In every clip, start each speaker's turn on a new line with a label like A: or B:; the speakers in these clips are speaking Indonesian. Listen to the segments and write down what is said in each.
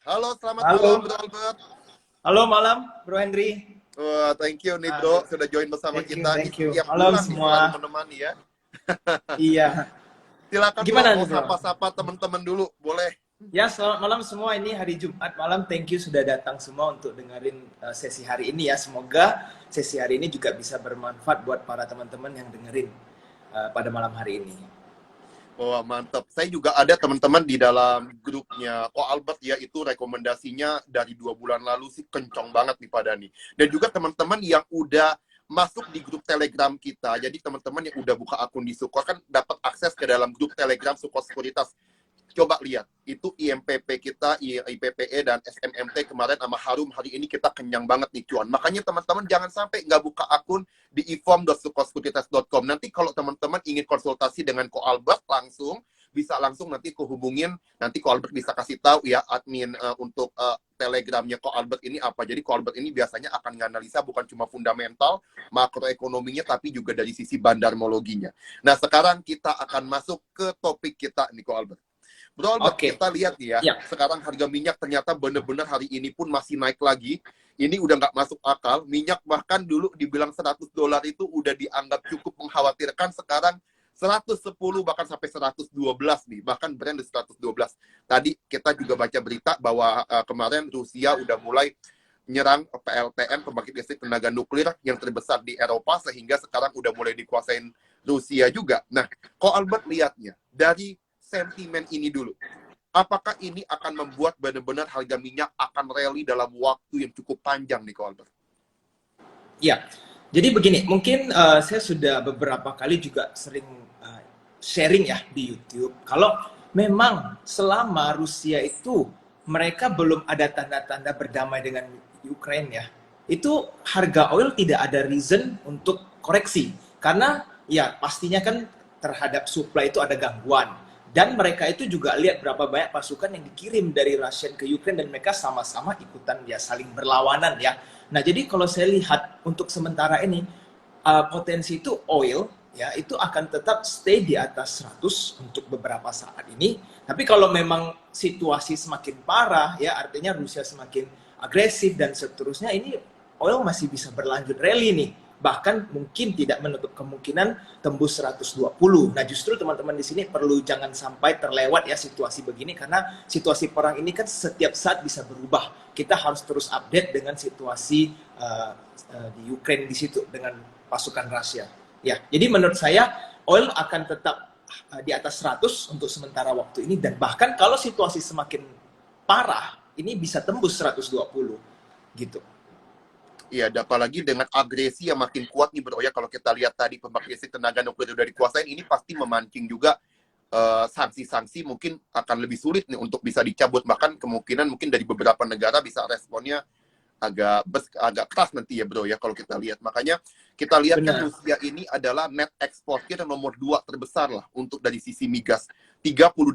A: Halo, selamat malam
B: Halo,
A: Bro Albert.
B: halo malam, Bro Henry.
A: Wah, thank you nih Bro,
B: Aduh,
A: sudah join bersama kita nih
B: thank you.
A: setiap
B: Malam
A: bulan nih,
B: semua.
A: selalu menemani ya.
B: Iya.
A: Silakan Bro,
B: Gimana
A: mau
B: nih, Bro?
A: sapa-sapa teman-teman dulu, boleh?
B: Ya, selamat malam semua. Ini hari Jumat malam. Thank you sudah datang semua untuk dengerin sesi hari ini ya. Semoga sesi hari ini juga bisa bermanfaat buat para teman-teman yang dengerin pada malam hari ini.
A: Wah, mantap. Saya juga ada teman-teman di dalam grupnya Ko Albert ya, itu rekomendasinya dari 2 bulan lalu sih kencang banget nih pada nih. Dan juga teman-teman yang udah masuk di grup Telegram kita. Jadi teman-teman yang udah buka akun di Sukor kan dapat akses ke dalam grup Telegram Sukor Sekuritas. Coba lihat, itu IMPP kita, IPPE dan SMMT kemarin sama Harum, hari ini kita kenyang banget nih cuan. Makanya teman-teman jangan sampai nggak buka akun di ifom.sukosekuritas.com. Nanti kalau teman-teman ingin konsultasi dengan Ko Albert langsung, bisa langsung nanti kehubungin, nanti Ko Albert bisa kasih tahu ya admin untuk Telegramnya Ko Albert ini apa. Jadi Ko Albert ini biasanya akan nganalisa bukan cuma fundamental, makroekonominya, tapi juga dari sisi bandarmologinya. Nah sekarang kita akan masuk ke topik kita nih Ko Albert. Bro Albert,
B: Oke.
A: kita lihat ya,
B: Ya.
A: sekarang harga minyak ternyata benar-benar hari ini pun masih naik lagi. Ini udah nggak masuk akal. Minyak bahkan dulu dibilang $100 itu udah dianggap cukup mengkhawatirkan. Sekarang 110 bahkan sampai 112 nih. Bahkan Brent 112. Tadi kita juga baca berita bahwa kemarin Rusia udah mulai nyerang PLTN, pembangkit listrik tenaga nuklir yang terbesar di Eropa, sehingga sekarang udah mulai dikuasain Rusia juga. Nah, kok Albert lihatnya dari sentimen ini dulu. Apakah ini akan membuat benar-benar harga minyak akan rally dalam waktu yang cukup panjang nih, Ko Albert?
B: Ya. Jadi begini, mungkin saya sudah beberapa kali juga sering sharing ya di YouTube. Kalau memang selama Rusia itu mereka belum ada tanda-tanda berdamai dengan Ukraine ya, itu harga oil tidak ada reason untuk koreksi. Karena ya pastinya kan terhadap supply itu ada gangguan. Dan mereka itu juga lihat berapa banyak pasukan yang dikirim dari Rusia ke Ukraine dan mereka sama-sama ikutan ya saling berlawanan ya. Nah, jadi kalau saya lihat untuk sementara ini potensi itu oil ya itu akan tetap stay di atas 100 untuk beberapa saat ini. Tapi kalau memang situasi semakin parah ya artinya Rusia semakin agresif dan seterusnya, ini oil masih bisa berlanjut rally nih. Bahkan mungkin tidak menutup kemungkinan tembus 120. Nah, justru teman-teman di sini perlu jangan sampai terlewat ya situasi begini, karena situasi perang ini kan setiap saat bisa berubah. Kita harus terus update dengan situasi di Ukraine di situ dengan pasukan Rusia. Ya, jadi menurut saya oil akan tetap di atas 100 untuk sementara waktu ini, dan bahkan kalau situasi semakin parah, ini bisa tembus 120 gitu.
A: Iya, apalagi dengan agresi yang makin kuat nih, Bro. Ya, kalau kita lihat tadi pembangkit listrik tenaga nuklir udah dikuasain, ini pasti memancing juga sanksi-sanksi mungkin akan lebih sulit nih untuk bisa dicabut. Bahkan kemungkinan mungkin dari beberapa negara bisa responnya agak keras nanti ya, Bro, ya, kalau kita lihat. Makanya kita lihat kan Rusia ini adalah net ekspornya nomor 2 terbesar lah untuk dari sisi migas. 38%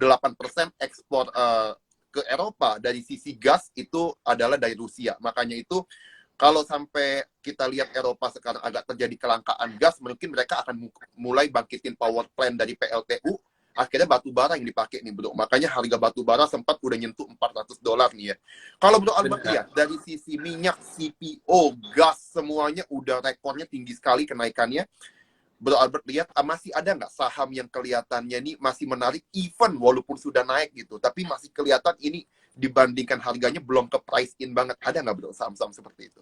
A: ekspor ke Eropa dari sisi gas itu adalah dari Rusia. Makanya itu kalau sampai kita lihat Eropa sekarang agak terjadi kelangkaan gas, mungkin mereka akan mulai bangkitin power plant dari PLTU. Akhirnya batu bara yang dipakai nih, Bro. Makanya harga batu bara sempat udah nyentuh $400 nih ya. Kalau Bro Albert lihat dari sisi minyak, CPO, gas, semuanya udah rekornya tinggi sekali kenaikannya. Bro Albert lihat masih ada nggak saham yang kelihatannya ini masih menarik, even walaupun sudah naik gitu, tapi masih kelihatan ini dibandingkan harganya belum ke price in banget. Ada nggak, Bro, saham-saham seperti itu?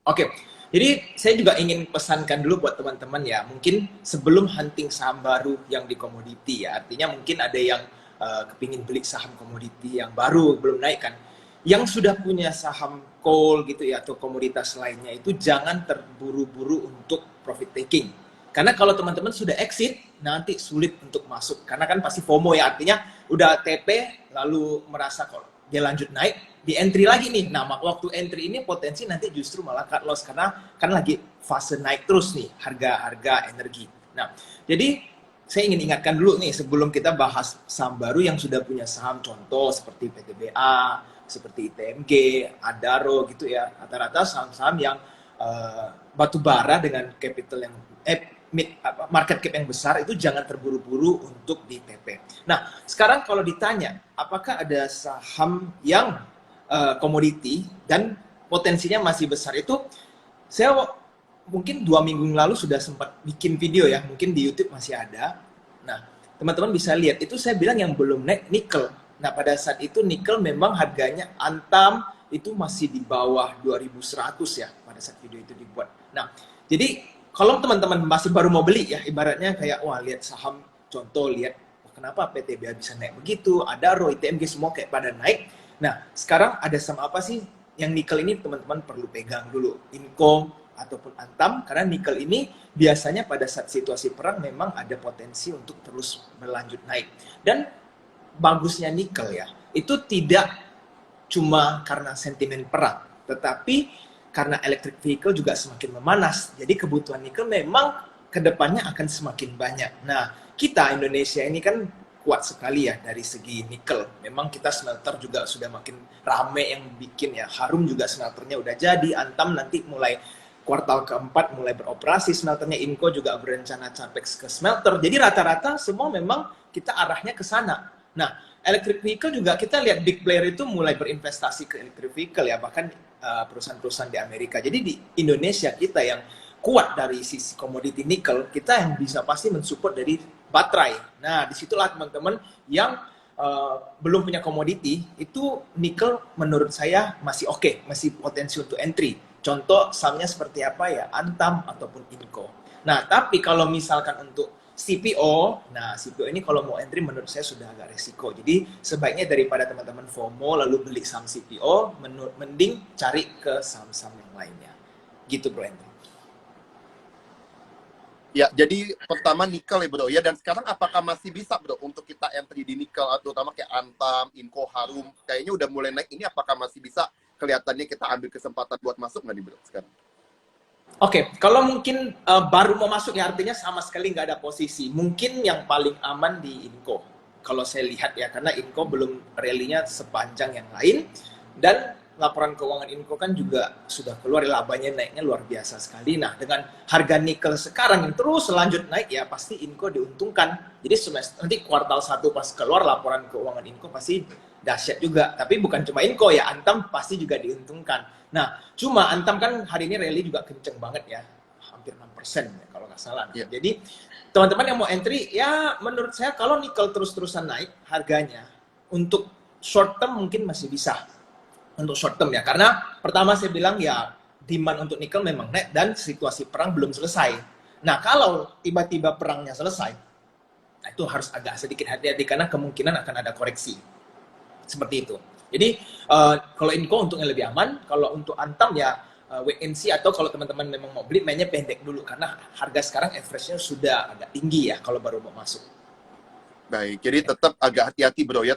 B: Oke, jadi saya juga ingin pesankan dulu buat teman-teman ya, mungkin sebelum hunting saham baru yang di komoditi ya, artinya mungkin ada yang kepingin beli saham komoditi yang baru, belum naik kan, yang sudah punya saham coal gitu ya, atau komoditas lainnya itu jangan terburu-buru untuk profit taking. Karena kalau teman-teman sudah exit, nanti sulit untuk masuk. Karena kan pasti FOMO ya, artinya udah TP, lalu merasa kalau dia lanjut naik, di entry lagi nih. Nah, waktu entry ini potensi nanti justru malah cut loss karena kan lagi fase naik terus nih harga-harga energi. Nah, jadi saya ingin ingatkan dulu nih sebelum kita bahas saham baru yang sudah punya saham contoh seperti PTBA, seperti ITMG, Adaro gitu ya. Rata-rata saham-saham yang batu bara dengan capital yang market cap yang besar itu jangan terburu-buru untuk di TP. Nah, sekarang kalau ditanya, apakah ada saham yang komoditi dan potensinya masih besar. Itu saya mungkin 2 minggu yang lalu sudah sempat bikin video ya, mungkin di YouTube masih ada. Nah, teman-teman bisa lihat, itu saya bilang yang belum naik nikel. Nah, pada saat itu nikel memang harganya Antam itu masih di bawah 2100 ya, pada saat video itu dibuat. Nah, jadi kalau teman-teman masih baru mau beli ya, ibaratnya kayak, wah lihat saham, contoh lihat, wah, kenapa PTBA bisa naik begitu, Adaro, ITMG semua kayak pada naik. Nah, sekarang ada saham apa sih yang nikel ini teman-teman perlu pegang dulu, Inco ataupun Antam, karena nikel ini biasanya pada saat situasi perang memang ada potensi untuk terus berlanjut naik. Dan bagusnya nikel ya, itu tidak cuma karena sentimen perang, tetapi karena electric vehicle juga semakin memanas. Jadi kebutuhan nikel memang kedepannya akan semakin banyak. Nah, kita Indonesia ini kan kuat sekali ya dari segi nikel. Memang kita smelter juga sudah makin rame yang bikin ya. Harum juga smelternya udah jadi. Antam nanti mulai kuartal keempat mulai beroperasi smelternya. Inco juga berencana capex ke smelter. Jadi rata-rata semua memang kita arahnya ke sana. Nah, electric vehicle juga kita lihat big player itu mulai berinvestasi ke electric vehicle ya, bahkan perusahaan-perusahaan di Amerika. Jadi di Indonesia kita yang kuat dari sisi komoditi nikel, kita yang bisa pasti mensupport dari baterai. Nah, disitulah teman-teman yang belum punya komoditi, itu nikel menurut saya masih oke, masih potensi untuk entry. Contoh sahamnya seperti apa ya, Antam ataupun Inco. Nah, tapi kalau misalkan untuk CPO, nah CPO ini kalau mau entry menurut saya sudah agak resiko. Jadi sebaiknya daripada teman-teman FOMO lalu beli saham CPO, mending cari ke saham-saham yang lainnya. Gitu Bro Henry.
A: Ya, jadi pertama nikel ya bro ya, dan sekarang apakah masih bisa bro untuk kita entry di nikel, terutama kayak Antam, Inco, Harum, kayaknya udah mulai naik, ini apakah masih bisa kelihatannya kita ambil kesempatan buat masuk nggak nih bro sekarang?
B: Oke, kalau mungkin baru mau masuk ya artinya sama sekali nggak ada posisi. Mungkin yang paling aman di Inco. Kalau saya lihat ya, karena Inco belum rally-nya sepanjang yang lain. Dan laporan keuangan Inco kan juga sudah keluar, labanya naiknya luar biasa sekali. Nah, dengan harga nikel sekarang yang terus lanjut naik ya, pasti Inco diuntungkan. Jadi semester nanti kuartal 1 pas keluar laporan keuangan Inco pasti dahsyat juga. Tapi bukan cuma Inco ya, Antam pasti juga diuntungkan. Nah, cuma Antam kan hari ini rally juga kenceng banget ya, hampir 6% ya, kalau nggak salah. Nah, jadi teman-teman yang mau entry, ya menurut saya kalau nikel terus-terusan naik harganya, untuk short term mungkin masih bisa. Untuk short term ya, karena pertama saya bilang ya demand untuk nikel memang naik dan situasi perang belum selesai. Nah, kalau tiba-tiba perangnya selesai, nah itu harus agak sedikit hati-hati karena kemungkinan akan ada koreksi. Seperti itu. Jadi kalau Inco untuk yang lebih aman, kalau untuk Antam ya wait and see, atau kalau teman-teman memang mau beli mainnya pendek dulu karena harga sekarang average-nya sudah agak tinggi ya kalau baru mau masuk.
A: Baik, jadi tetap agak hati-hati bro ya,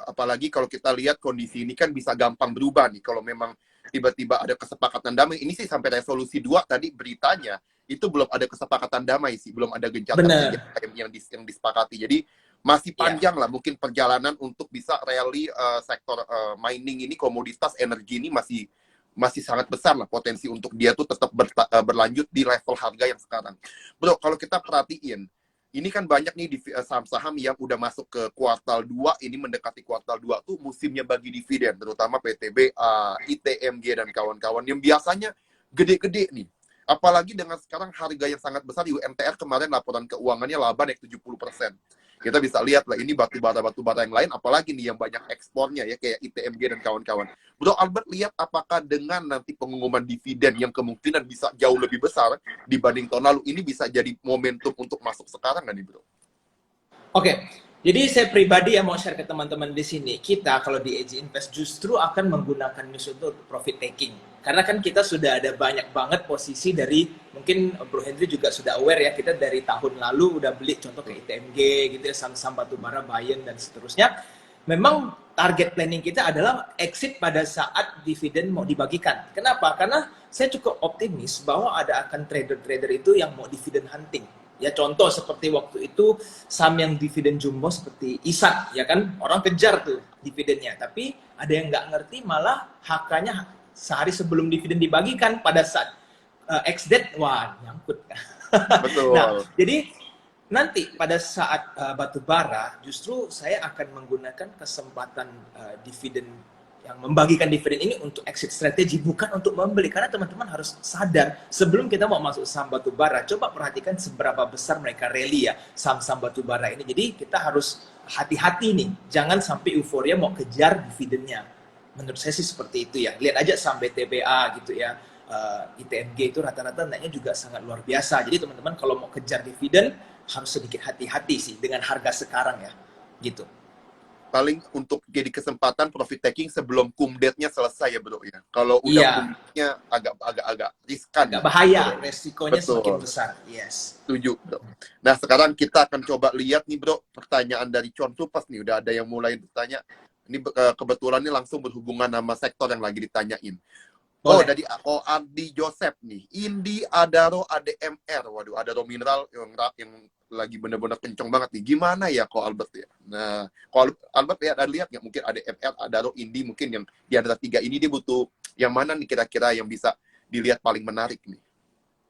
A: apalagi kalau kita lihat kondisi ini kan bisa gampang berubah nih kalau memang tiba-tiba ada kesepakatan damai. Ini sih sampai resolusi 2 tadi beritanya itu belum ada kesepakatan damai sih, belum ada gencatan senjata yang disepakati. Jadi masih panjang lah mungkin perjalanan untuk bisa rally sektor mining ini, komoditas energi ini masih sangat besar lah potensi untuk dia tuh tetap berlanjut di level harga yang sekarang. Bro, kalau kita perhatiin, ini kan banyak nih saham-saham yang udah masuk ke kuartal 2, ini mendekati kuartal 2 tuh musimnya bagi dividen, terutama PTBA, ITMG, dan kawan-kawan yang biasanya gede-gede nih. Apalagi dengan sekarang harga yang sangat besar, UMTR kemarin laporan keuangannya laba naik 70%. Kita bisa lihat lah, ini batu-bara yang lain, apalagi nih yang banyak ekspornya ya, kayak ITMG dan kawan-kawan. Bro Albert, lihat apakah dengan nanti pengumuman dividen yang kemungkinan bisa jauh lebih besar dibanding tahun lalu, ini bisa jadi momentum untuk masuk sekarang nggak nih bro?
B: Oke, jadi saya pribadi yang mau share ke teman-teman di sini, kita kalau di AG Invest justru akan menggunakan news untuk profit taking. Karena kan kita sudah ada banyak banget posisi dari, mungkin Bro Henry juga sudah aware ya, kita dari tahun lalu udah beli contoh kayak ITMG gitu ya, saham-saham batubara, Bayen dan seterusnya. Memang target planning kita adalah exit pada saat dividen mau dibagikan. Kenapa? Karena saya cukup optimis bahwa ada akan trader-trader itu yang mau dividen hunting. Ya contoh seperti waktu itu saham yang dividen jumbo seperti ISAT, ya kan orang kejar tuh dividennya, tapi ada yang nggak ngerti malah HK-nya sehari sebelum dividen dibagikan pada saat ex-date, wah nyangkut.
A: Betul.
B: Nah, jadi nanti pada saat batubara justru saya akan menggunakan kesempatan dividen yang membagikan dividen ini untuk exit strategi, bukan untuk membeli. Karena teman-teman harus sadar, sebelum kita mau masuk saham batubara, coba perhatikan seberapa besar mereka rally ya saham-saham batubara ini. Jadi kita harus hati-hati nih, jangan sampai euforia mau kejar dividennya. Menurut saya sih seperti itu ya. Lihat aja saham BTPA gitu ya, ITMG itu rata-rata naiknya juga sangat luar biasa. Jadi teman-teman kalau mau kejar dividen harus sedikit hati-hati sih dengan harga sekarang ya, gitu.
A: Paling untuk jadi kesempatan profit taking sebelum cum date-nya selesai ya bro ya. Kalau udah
B: Iya,
A: cum date-nya agak riskan.
B: agak bahaya, resikonya
A: Betul.
B: semakin besar. Yes.
A: Setuju bro. Nah sekarang kita akan coba lihat nih bro, pertanyaan dari Con Tupas nih, udah ada yang mulai bertanya. Ini kebetulan ini langsung berhubungan sama sektor yang lagi ditanyain. Oh,
B: Boleh.
A: dari Ardi Joseph nih. Indi, Adaro, ADMR. Waduh, Adaro Mineral yang lagi bener-bener kenceng banget nih. Gimana ya kok Albert ya? Nah, kalau Albert ya ada lihat nggak mungkin ADMR, Adaro, Indi mungkin yang di antara tiga ini dia butuh yang mana nih kira-kira yang bisa dilihat paling menarik nih?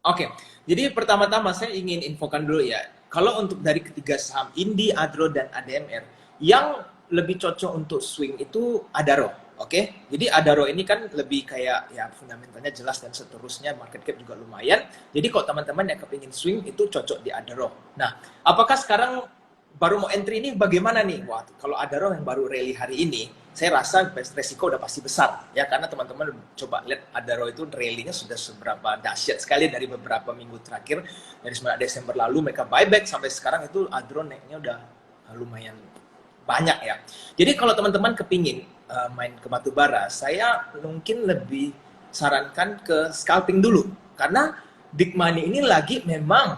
B: Oke, jadi pertama-tama saya ingin infokan dulu ya. Kalau untuk dari ketiga saham Indi, Adro, dan ADMR, yang lebih cocok untuk swing itu Adaro. Oke, jadi Adaro ini kan lebih kayak ya fundamentalnya jelas dan seterusnya, market cap juga lumayan. Jadi kalau teman-teman yang kepingin swing itu cocok di Adaro. Nah, apakah sekarang baru mau entry ini bagaimana nih? Wah, kalau Adaro yang baru rally hari ini, saya rasa resiko udah pasti besar ya, karena teman-teman coba lihat Adaro itu rally-nya sudah seberapa dahsyat sekali dari beberapa minggu terakhir. Dari 9 Desember lalu mereka buyback sampai sekarang itu Adaro naiknya udah lumayan banyak ya. Jadi kalau teman-teman kepingin main ke batubara, saya mungkin lebih sarankan ke scalping dulu, karena big money ini lagi memang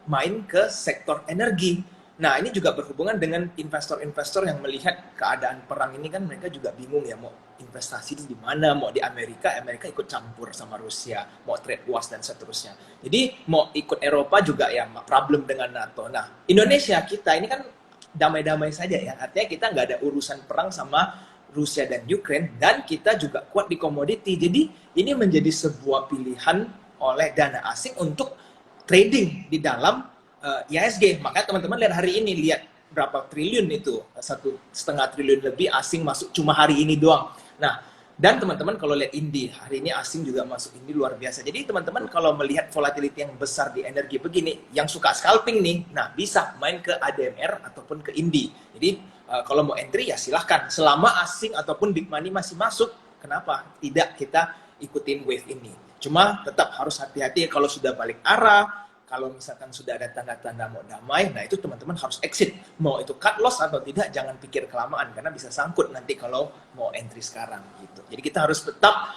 B: main ke sektor energi. Nah, ini juga berhubungan dengan investor-investor yang melihat keadaan perang ini, kan mereka juga bingung ya mau investasi di mana, mau di Amerika, Amerika ikut campur sama Rusia, mau trade wars dan seterusnya. Jadi mau ikut Eropa juga ya problem dengan NATO. Nah, Indonesia kita ini kan damai-damai saja ya, artinya kita nggak ada urusan perang sama Rusia dan Ukraine, dan kita juga kuat di komoditi. Jadi ini menjadi sebuah pilihan oleh dana asing untuk trading di dalam IHSG. Makanya teman-teman lihat hari ini, lihat berapa triliun itu, 1,5 triliun lebih asing masuk cuma hari ini doang. Nah, dan teman-teman kalau lihat Indi, hari ini asing juga masuk, Indi luar biasa. Jadi teman-teman kalau melihat volatility yang besar di energi begini, yang suka scalping nih, nah bisa main ke ADMR ataupun ke Indi. Jadi kalau mau entry ya silahkan, selama asing ataupun big money masih masuk, kenapa tidak kita ikutin wave ini. Cuma tetap harus hati-hati kalau sudah balik arah, kalau misalkan sudah ada tanda-tanda mau damai, nah itu teman-teman harus exit. Mau itu cut loss atau tidak, jangan pikir kelamaan, karena bisa sangkut nanti kalau mau entry sekarang gitu. Jadi kita harus tetap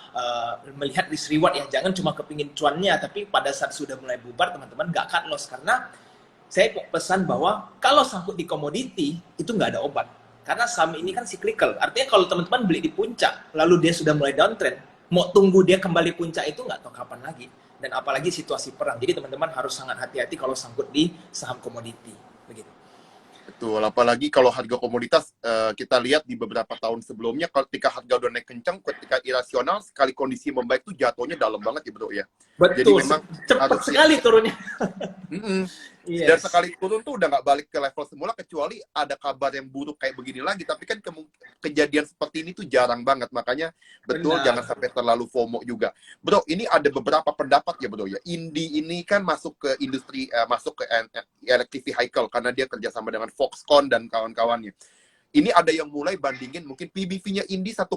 B: melihat risk reward ya, jangan cuma kepingin cuannya, tapi pada saat sudah mulai bubar, teman-teman nggak cut loss. Karena saya pesan bahwa kalau sangkut di komoditi, itu nggak ada obat. Karena saham ini kan cyclical, artinya kalau teman-teman beli di puncak, lalu dia sudah mulai downtrend, mau tunggu dia kembali puncak itu nggak tahu kapan lagi. Dan apalagi situasi perang. Jadi teman-teman harus sangat hati-hati kalau sangkut di saham komoditi. Begitu.
A: Betul, apalagi kalau harga komoditas kita lihat di beberapa tahun sebelumnya, ketika harga udah naik kencang, ketika irasional, sekali kondisi membaik tuh jatuhnya dalam banget ya bro ya.
B: Betul,
A: Jadi memang
B: cepat sekali turunnya.
A: Yes. Dan sekali turun tuh udah nggak balik ke level semula, kecuali ada kabar yang buruk kayak begini lagi. Tapi kan kejadian seperti ini tuh jarang banget. Makanya betul, jangan sampai terlalu FOMO juga. Bro, ini ada beberapa pendapat ya bro ya. Indi ini kan masuk ke industri, masuk ke electric vehicle karena dia kerjasama dengan Foxconn dan kawan-kawannya. Ini ada yang mulai bandingin mungkin PBV-nya Indi 1,5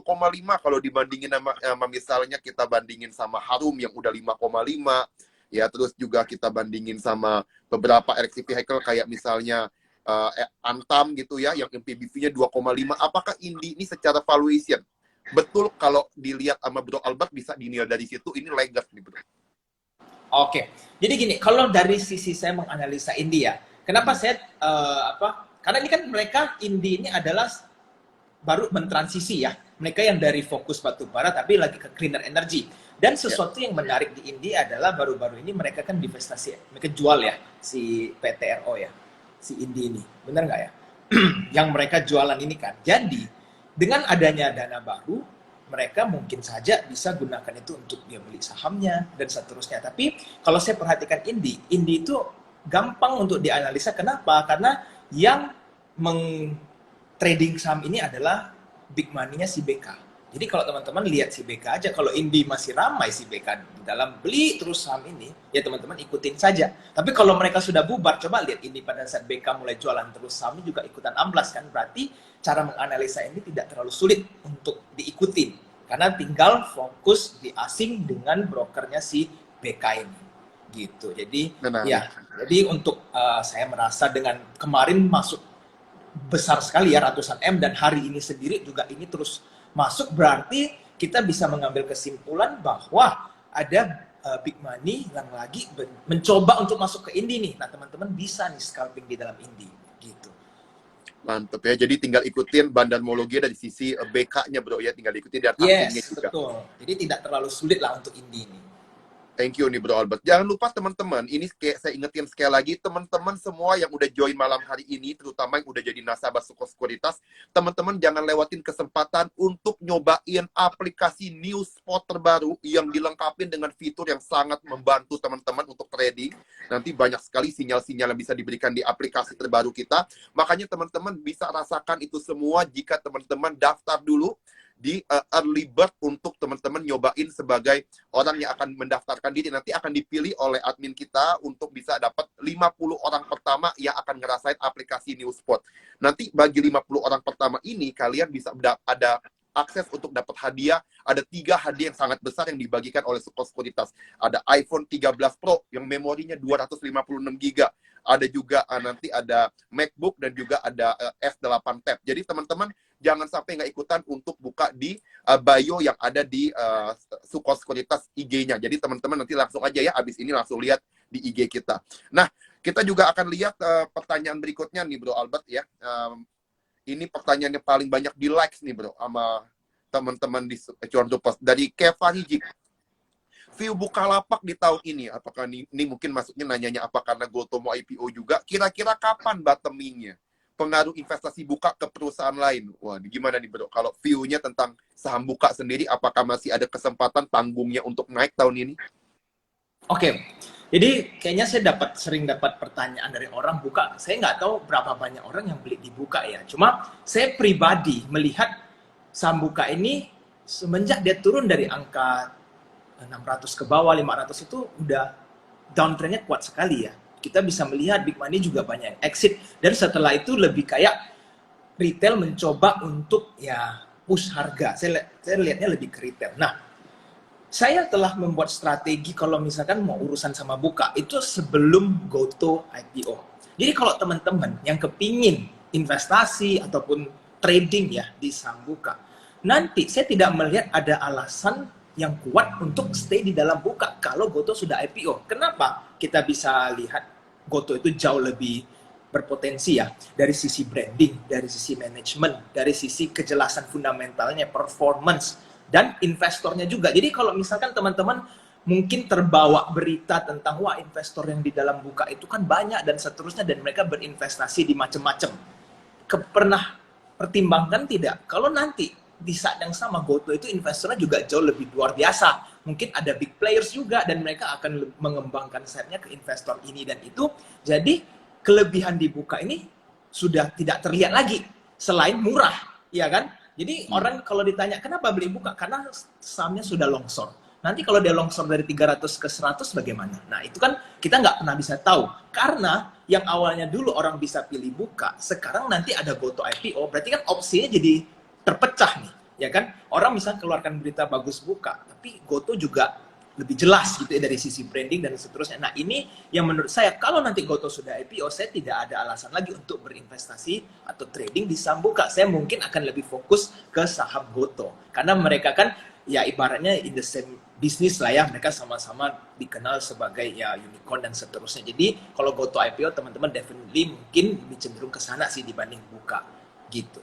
A: kalau dibandingin sama misalnya kita bandingin sama Harum yang udah 5,5. Ya, terus juga kita bandingin sama beberapa electric vehicle kayak misalnya Antam gitu ya, yang PBV-nya 2,5. Apakah Indi ini secara valuation betul kalau dilihat sama Bro Albert bisa dinilai dari situ ini laggard nih bro?
B: Oke, jadi gini, kalau dari sisi saya menganalisa Indi ya, kenapa saya karena ini kan mereka Indi ini adalah baru mentransisi ya, mereka yang dari fokus batubara tapi lagi ke cleaner energy. Dan sesuatu yang menarik di Indi adalah baru-baru ini mereka kan divestasi, mereka jual ya si PTRO ya, si Indi ini, benar nggak ya? Yang mereka jualan ini kan. Jadi dengan adanya dana baru, mereka mungkin saja bisa gunakan itu untuk dia beli sahamnya dan seterusnya. Tapi kalau saya perhatikan Indi itu gampang untuk dianalisa. Kenapa? Karena yang trading saham ini adalah big money-nya si BK. Jadi kalau teman-teman lihat si BK aja, kalau Indi masih ramai si BK di dalam beli terus saham ini, ya teman-teman ikutin saja. Tapi kalau mereka sudah bubar, coba lihat Indi pada saat BK mulai jualan terus sahamnya juga ikutan amblas kan. Berarti cara menganalisa ini tidak terlalu sulit untuk diikutin. Karena tinggal fokus di asing dengan brokernya si BK ini. Gitu. Jadi
A: Menarik.
B: ya, jadi untuk saya merasa dengan kemarin masuk besar sekali ya ratusan M dan hari ini sendiri juga ini terus masuk, berarti kita bisa mengambil kesimpulan bahwa ada big money yang lagi mencoba untuk masuk ke Indi nih. Nah teman-teman bisa nih scalping di dalam Indi gitu.
A: Mantep ya. Jadi tinggal ikutin bandarmologi dari sisi BK-nya bro ya, tinggal ikutin dan asingnya
B: Yes,
A: juga.
B: betul. Jadi tidak terlalu sulit lah untuk Indi ini.
A: Thank you nih Bro Albert. Jangan lupa teman-teman, ini kayak saya ingetin sekali lagi, teman-teman semua yang udah join malam hari ini, terutama yang udah jadi nasabah Suko Sekuritas, teman-teman jangan lewatin kesempatan untuk nyobain aplikasi Newspot terbaru yang dilengkapi dengan fitur yang sangat membantu teman-teman untuk trading. Nanti banyak sekali sinyal-sinyal yang bisa diberikan di aplikasi terbaru kita. Makanya teman-teman bisa rasakan itu semua jika teman-teman daftar dulu di early bird untuk teman-teman nyobain sebagai orang yang akan mendaftarkan diri. Nanti akan dipilih oleh admin kita untuk bisa dapat 50 orang pertama yang akan ngerasain aplikasi Newspot. Nanti bagi 50 orang pertama ini, kalian bisa ada akses untuk dapat hadiah. Ada 3 hadiah yang sangat besar yang dibagikan oleh Suko Sekuritas. Ada iPhone 13 Pro yang memorinya 256 GB. Ada juga nanti ada MacBook dan juga ada S8 Tab. Jadi teman-teman jangan sampai nggak ikutan untuk buka di bio yang ada di Suko Sekuritas IG-nya. Jadi teman-teman nanti langsung aja ya, abis ini langsung lihat di IG kita. Nah, kita juga akan lihat pertanyaan berikutnya nih Bro Albert ya. Ini pertanyaannya paling banyak di likes nih Bro, sama teman-teman di Cuan Tupas. Dari Keva Hijik. View Bukalapak di tahun ini, apakah ini mungkin maksudnya nanyanya apa karena Goto mau IPO juga, kira-kira kapan bottoming-nya? Pengaruh investasi Buka ke perusahaan lain. Wah, gimana nih bro? Kalau view-nya tentang saham Buka sendiri, apakah masih ada kesempatan panggungnya untuk naik tahun ini?
B: Oke, jadi kayaknya saya sering dapat pertanyaan dari orang Buka. Saya nggak tahu berapa banyak orang yang beli di Buka ya. Cuma saya pribadi melihat saham Buka ini semenjak dia turun dari angka 600 ke bawah, 500 itu udah downtrendnya kuat sekali ya. Kita bisa melihat big money juga banyak yang exit. Dan setelah itu lebih kayak retail mencoba untuk ya push harga. Saya lihatnya lebih ke retail. Nah, saya telah membuat strategi kalau misalkan mau urusan sama Buka, itu sebelum Goto IPO. Jadi kalau teman-teman yang kepingin investasi ataupun trading ya di saham Buka, nanti saya tidak melihat ada alasan yang kuat untuk stay di dalam Buka kalau Goto sudah IPO. Kenapa? Kita bisa lihat Goto itu jauh lebih berpotensi ya dari sisi branding, dari sisi manajemen, dari sisi kejelasan fundamentalnya, performance, dan investornya juga. Jadi kalau misalkan teman-teman mungkin terbawa berita tentang wah investor yang di dalam Buka itu kan banyak dan seterusnya dan mereka berinvestasi di macam-macam. Pernah pertimbangkan tidak kalau nanti di saat yang sama Goto itu investornya juga jauh lebih luar biasa. Mungkin ada big players juga dan mereka akan mengembangkan setnya ke investor ini dan itu. Jadi kelebihan di Buka ini sudah tidak terlihat lagi selain murah, ya kan? Jadi orang kalau ditanya kenapa beli Buka, karena sahamnya sudah longsor. Nanti kalau dia longsor dari 300 ke 100 bagaimana? Nah itu kan kita nggak pernah bisa tahu. Karena yang awalnya dulu orang bisa pilih Buka, sekarang nanti ada Goto IPO, berarti kan opsinya jadi terpecah nih. Ya kan? Orang bisa keluarkan berita bagus Buka, tapi Goto juga lebih jelas gitu ya dari sisi branding dan seterusnya. Nah ini yang menurut saya kalau nanti Goto sudah IPO, saya tidak ada alasan lagi untuk berinvestasi atau trading di saham Buka. Saya mungkin akan lebih fokus ke saham Goto karena mereka kan ya ibaratnya in the same business lah ya, mereka sama-sama dikenal sebagai ya unicorn dan seterusnya. Jadi kalau Goto IPO teman-teman definitely mungkin lebih cenderung ke sana sih dibanding Buka gitu.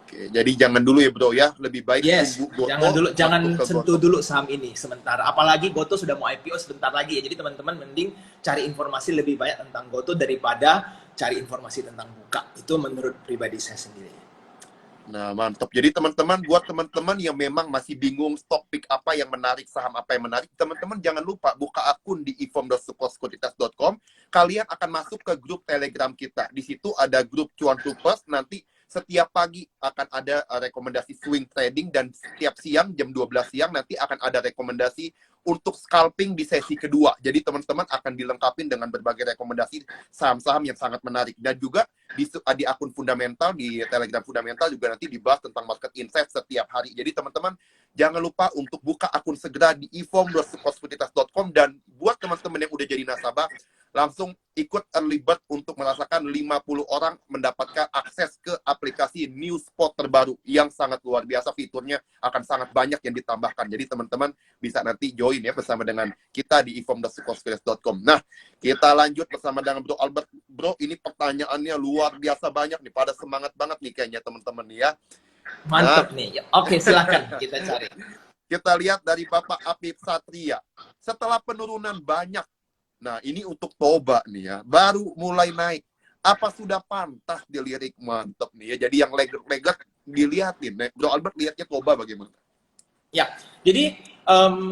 A: Oke, jadi jangan dulu ya bro ya, lebih baik
B: Goto.
A: tunggu Goto.
B: Jangan sentuh dulu saham ini sementara. Apalagi Goto sudah mau IPO sebentar lagi ya. Jadi teman-teman mending cari informasi lebih banyak tentang Goto daripada cari informasi tentang Buka. Itu menurut pribadi saya sendiri.
A: Nah, mantap. Jadi teman-teman, buat teman-teman yang memang masih bingung stock pick apa yang menarik, saham apa yang menarik, teman-teman jangan lupa buka akun di ifom.sukosekuritas.com. Kalian akan masuk ke grup Telegram kita. Di situ ada grup Cuan Tupas, nanti setiap pagi akan ada rekomendasi swing trading, dan setiap siang jam 12 siang nanti akan ada rekomendasi untuk scalping di sesi kedua. Jadi teman-teman akan dilengkapi dengan berbagai rekomendasi saham-saham yang sangat menarik. Dan juga di akun fundamental, di Telegram fundamental juga nanti dibahas tentang market insight setiap hari. Jadi teman-teman jangan lupa untuk buka akun segera di ifom.sekuritas.com, dan buat teman-teman yang udah jadi nasabah, langsung ikut early bird untuk merasakan 50 orang mendapatkan akses ke aplikasi Newspot terbaru yang sangat luar biasa. Fiturnya akan sangat banyak yang ditambahkan. Jadi teman-teman bisa nanti join ya bersama dengan kita di ifom.sekuritas.com. Nah, kita lanjut bersama dengan Bro Albert. Bro, ini pertanyaannya luar biasa banyak nih. Pada semangat banget nih kayaknya teman-teman ya.
B: Mantap nih. Oke, silakan kita cari.
A: Kita lihat dari Bapak Apip Satria. Setelah penurunan banyak, nah ini untuk Toba nih ya, baru mulai naik. Apa sudah pantas dilirik? Mantap nih ya. Jadi yang leg-leg dilihatin. Bro Albert lihatnya Toba bagaimana?
B: Ya, jadi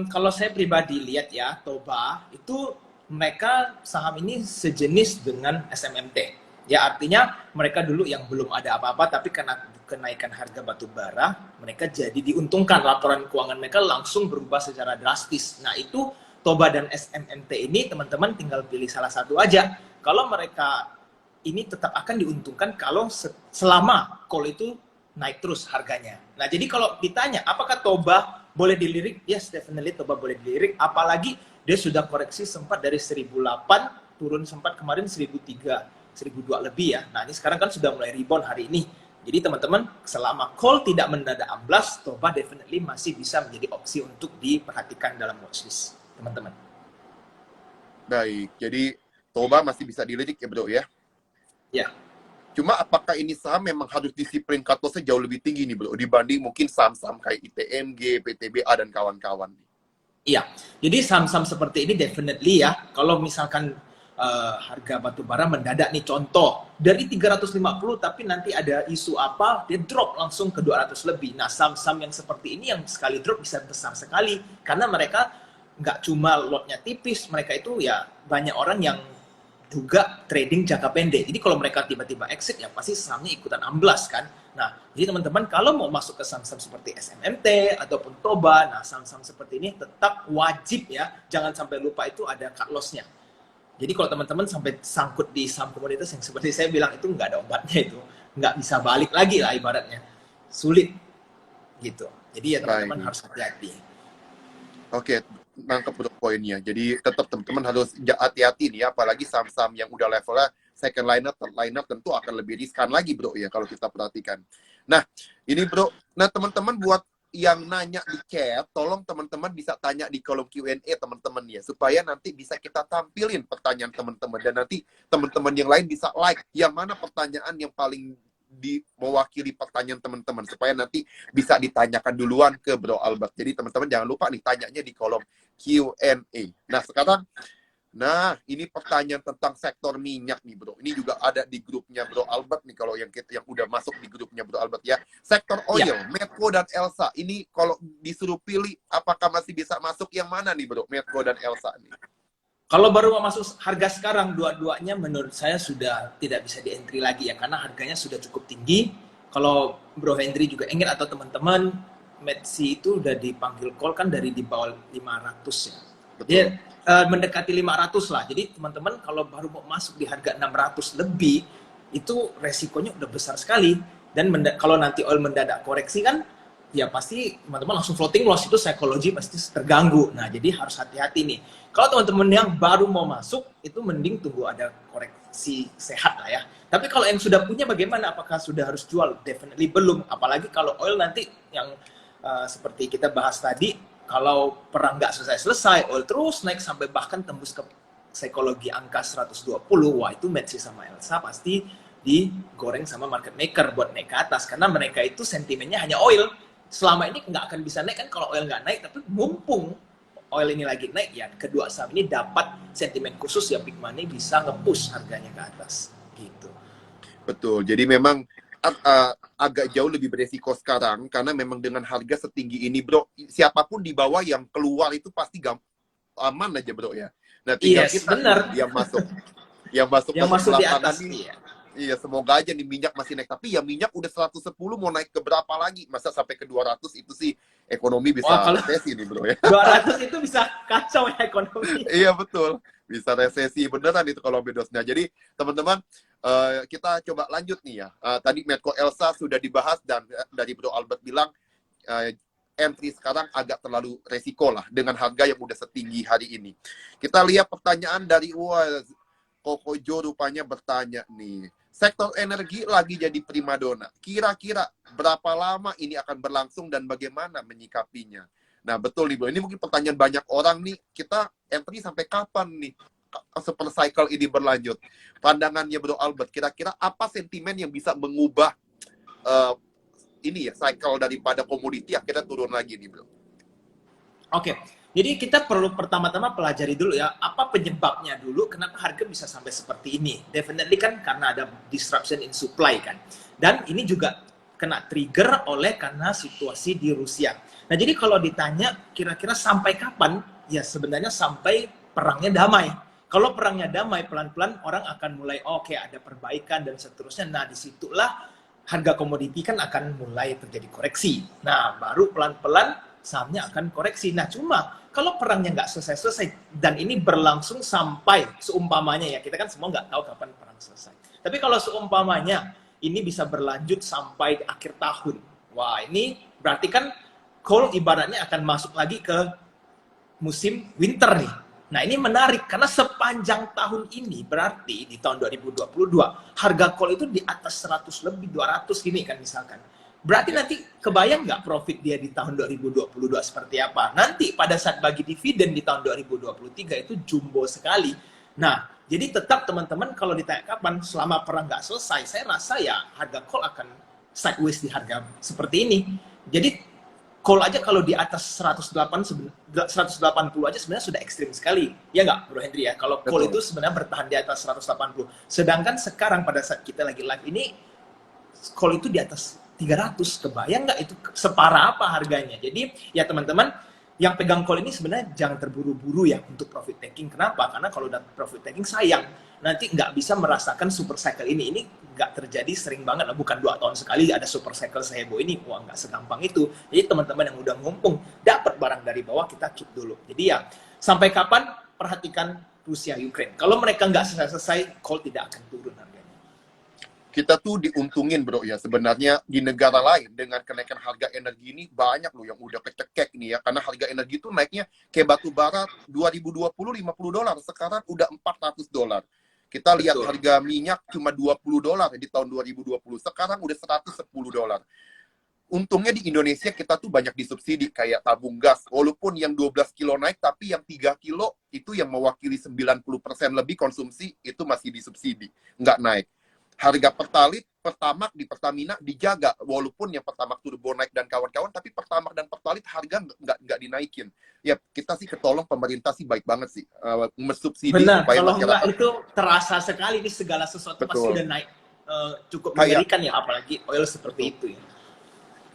B: kalau saya pribadi lihat ya, Toba itu mereka saham ini sejenis dengan SMMT. Ya, artinya mereka dulu yang belum ada apa-apa, tapi karena kenaikan harga batu bara, mereka jadi diuntungkan. Laporan keuangan mereka langsung berubah secara drastis. Nah, itu Toba dan SMMT ini teman-teman tinggal pilih salah satu aja. Kalau mereka ini tetap akan diuntungkan kalau selama call itu naik terus harganya. Nah, jadi kalau ditanya apakah Toba boleh dilirik? Yes, definitely Toba boleh dilirik. Apalagi dia sudah koreksi sempat dari 1008 turun sempat kemarin 1003, 1002 lebih ya. Nah, ini sekarang kan sudah mulai rebound hari ini. Jadi teman-teman, selama call tidak mendadak amblas, Toba definitely masih bisa menjadi opsi untuk diperhatikan dalam watchlist, teman-teman.
A: Baik, jadi Toba masih bisa dilirik ya bro ya?
B: Ya.
A: Cuma apakah ini saham memang harus disiplin cut loss-nya jauh lebih tinggi nih bro, dibanding mungkin saham-saham kayak ITMG, PTBA, dan kawan-kawan?
B: Iya, jadi saham-saham seperti ini definitely ya, kalau misalkan harga batu bara mendadak nih, contoh dari 350 tapi nanti ada isu apa dia drop langsung ke 200 lebih. Nah, saham-saham yang seperti ini yang sekali drop bisa besar sekali karena mereka nggak cuma lotnya tipis, mereka itu ya banyak orang yang juga trading jangka pendek. Jadi kalau mereka tiba-tiba exit ya pasti sahamnya ikutan amblas kan. Nah, jadi teman-teman kalau mau masuk ke saham-saham seperti SMMT ataupun Toba, nah saham-saham seperti ini tetap wajib ya, jangan sampai lupa itu ada cut loss-nya. Jadi kalau teman-teman sampai sangkut di saham komoditas yang seperti saya bilang itu nggak ada obatnya, itu nggak bisa balik lagi lah ibaratnya, sulit gitu. Jadi ya teman-teman harus hati-hati.
A: Oke, nangkep untuk poinnya. Jadi tetap teman-teman harus hati-hati nih ya, apalagi saham-saham yang udah levelnya second liner, third liner tentu akan lebih riskan lagi bro ya kalau kita perhatikan. Nah ini bro, nah teman-teman buat yang nanya di chat, tolong teman-teman bisa tanya di kolom Q&A teman-teman ya, supaya nanti bisa kita tampilin pertanyaan teman-teman, dan nanti teman-teman yang lain bisa like yang mana pertanyaan yang paling mewakili pertanyaan teman-teman, supaya nanti bisa ditanyakan duluan ke Bro Albert. Jadi teman-teman jangan lupa nih tanyanya di kolom Q&A. Nah sekarang, nah ini pertanyaan tentang sektor minyak nih bro. Ini juga ada di grupnya Bro Albert nih, kalau yang udah masuk di grupnya Bro Albert ya. Sektor oil, ya. Medco dan Elsa. Ini kalau disuruh pilih, apakah masih bisa masuk yang mana nih bro, Medco dan Elsa nih?
B: Kalau baru mau masuk harga sekarang, dua-duanya menurut saya sudah tidak bisa di-entry lagi ya, karena harganya sudah cukup tinggi. Kalau Bro Hendry juga ingat atau teman-teman, Medsi itu udah dipanggil call kan dari di bawah 500 ya. Betul. Dia mendekati 500 lah. Jadi teman-teman kalau baru mau masuk di harga 600 lebih, itu resikonya udah besar sekali. Dan kalau nanti oil mendadak koreksi kan, ya pasti teman-teman langsung floating loss, itu psikologi pasti terganggu. Nah, jadi harus hati-hati nih. Kalau teman-teman yang baru mau masuk, itu mending tunggu ada koreksi sehat lah ya. Tapi kalau yang sudah punya bagaimana? Apakah sudah harus jual? Definitely belum. Apalagi kalau oil nanti yang seperti kita bahas tadi, kalau perang nggak selesai-selesai, oil terus naik sampai bahkan tembus ke psikologi angka 120, wah itu Medsi sama Elsa pasti digoreng sama market maker buat naik ke atas. Karena mereka itu sentimennya hanya oil. Selama ini nggak akan bisa naik kan kalau oil nggak naik, tapi mumpung oil ini lagi naik, ya kedua saham ini dapat sentimen khusus ya, big money bisa nge-push harganya ke atas. Gitu.
A: Betul, jadi memang agak jauh lebih beresiko sekarang, karena memang dengan harga setinggi ini bro, siapapun di bawah yang keluar itu pasti aman aja bro ya. Nah tinggal kita yang masuk
B: yang masuk di atas
A: ini, Iya, semoga aja nih minyak masih naik. Tapi ya minyak udah 110 mau naik ke berapa lagi? Masa sampai ke 200 itu sih ekonomi
B: Wah,
A: bisa
B: kalau
A: resesi nih bro ya.
B: 200 itu bisa kacau ya ekonomi.
A: Iya betul, bisa resesi beneran itu kalau bedosnya. Jadi teman-teman, kita coba lanjut nih ya. Tadi Medco Elsa sudah dibahas dan dari Bro Albert bilang entry sekarang agak terlalu resiko lah dengan harga yang udah setinggi hari ini. Kita lihat pertanyaan dari Koko Jo rupanya bertanya nih. Sektor energi lagi jadi primadona. Kira-kira berapa lama ini akan berlangsung dan bagaimana menyikapinya? Nah, betul nih, Bro. Ini mungkin pertanyaan banyak orang nih. Kita entry sampai kapan nih super cycle ini berlanjut? Pandangannya Bro Albert, kira-kira apa sentimen yang bisa mengubah ini ya, cycle daripada komoditi akhirnya turun lagi nih, Bro?
B: Oke, jadi kita perlu pertama-tama pelajari dulu ya, apa penyebabnya dulu, kenapa harga bisa sampai seperti ini. Definitely kan karena ada disruption in supply kan. Dan ini juga kena trigger oleh karena situasi di Rusia. Nah, jadi kalau ditanya kira-kira sampai kapan, ya sebenarnya sampai perangnya damai. Kalau perangnya damai, pelan-pelan orang akan mulai, oke, ada perbaikan dan seterusnya. Nah, disitulah harga komoditi kan akan mulai terjadi koreksi. Nah, baru pelan-pelan sahamnya akan koreksi. Nah, cuma kalau perangnya nggak selesai-selesai dan ini berlangsung sampai seumpamanya ya, kita kan semua nggak tahu kapan perang selesai. Tapi kalau seumpamanya ini bisa berlanjut sampai akhir tahun, wah ini berarti kan coal ibaratnya akan masuk lagi ke musim winter nih. Nah, ini menarik karena sepanjang tahun ini berarti di tahun 2022 harga coal itu di atas 100 lebih 200 gini kan misalkan. Berarti nanti kebayang nggak profit dia di tahun 2022 seperti apa? Nanti pada saat bagi dividen di tahun 2023 itu jumbo sekali. Nah, jadi tetap teman-teman kalau ditanya kapan selama perang nggak selesai, saya rasa ya harga coal akan sideways di harga seperti ini. Jadi coal aja kalau di atas 180 aja sebenarnya sudah ekstrim sekali. Ya nggak, Bro Hendri ya? Kalau coal itu sebenarnya bertahan di atas 180. Sedangkan sekarang pada saat kita lagi live ini, coal itu di atas 300. Kebayang nggak itu separah apa harganya? Jadi ya teman-teman, yang pegang coal ini sebenarnya jangan terburu-buru ya untuk profit taking. Kenapa? Karena kalau udah profit taking sayang. Nanti nggak bisa merasakan super cycle ini. Ini nggak terjadi sering banget, bukan 2 tahun sekali ada super cycle seheboh ini. Wah, nggak segampang itu. Jadi teman-teman yang udah ngumpung dapat barang dari bawah, kita keep dulu. Jadi ya sampai kapan perhatikan Rusia Ukraine. Kalau mereka nggak selesai, coal tidak akan turun harganya.
A: Kita tuh diuntungin bro ya sebenarnya di negara lain dengan kenaikan harga energi ini banyak loh yang udah kecekek nih ya, karena harga energi itu naiknya kayak batu bara 2020 $50, sekarang udah $400. Kita lihat
B: Betul.
A: harga minyak cuma $20 di tahun 2020, sekarang udah $110. Untungnya di Indonesia kita tuh banyak disubsidi kayak tabung gas. Walaupun yang 12 kilo naik, tapi yang 3 kilo itu yang mewakili 90% lebih konsumsi itu masih disubsidi, nggak naik. Harga Pertamax di Pertamina dijaga. Walaupun yang Pertamax Turbo naik dan kawan-kawan, tapi Pertamax dan Pertalite harga nggak dinaikin. Ya, kita sih ketolong pemerintah sih baik banget sih. Mensubsidi
B: Benar,
A: supaya
B: kalau
A: masyarakat.
B: enggak itu terasa sekali ini segala sesuatu pasti
A: Betul.
B: udah naik cukup mengerikan ya, apalagi oil seperti
A: Betul.
B: itu ya.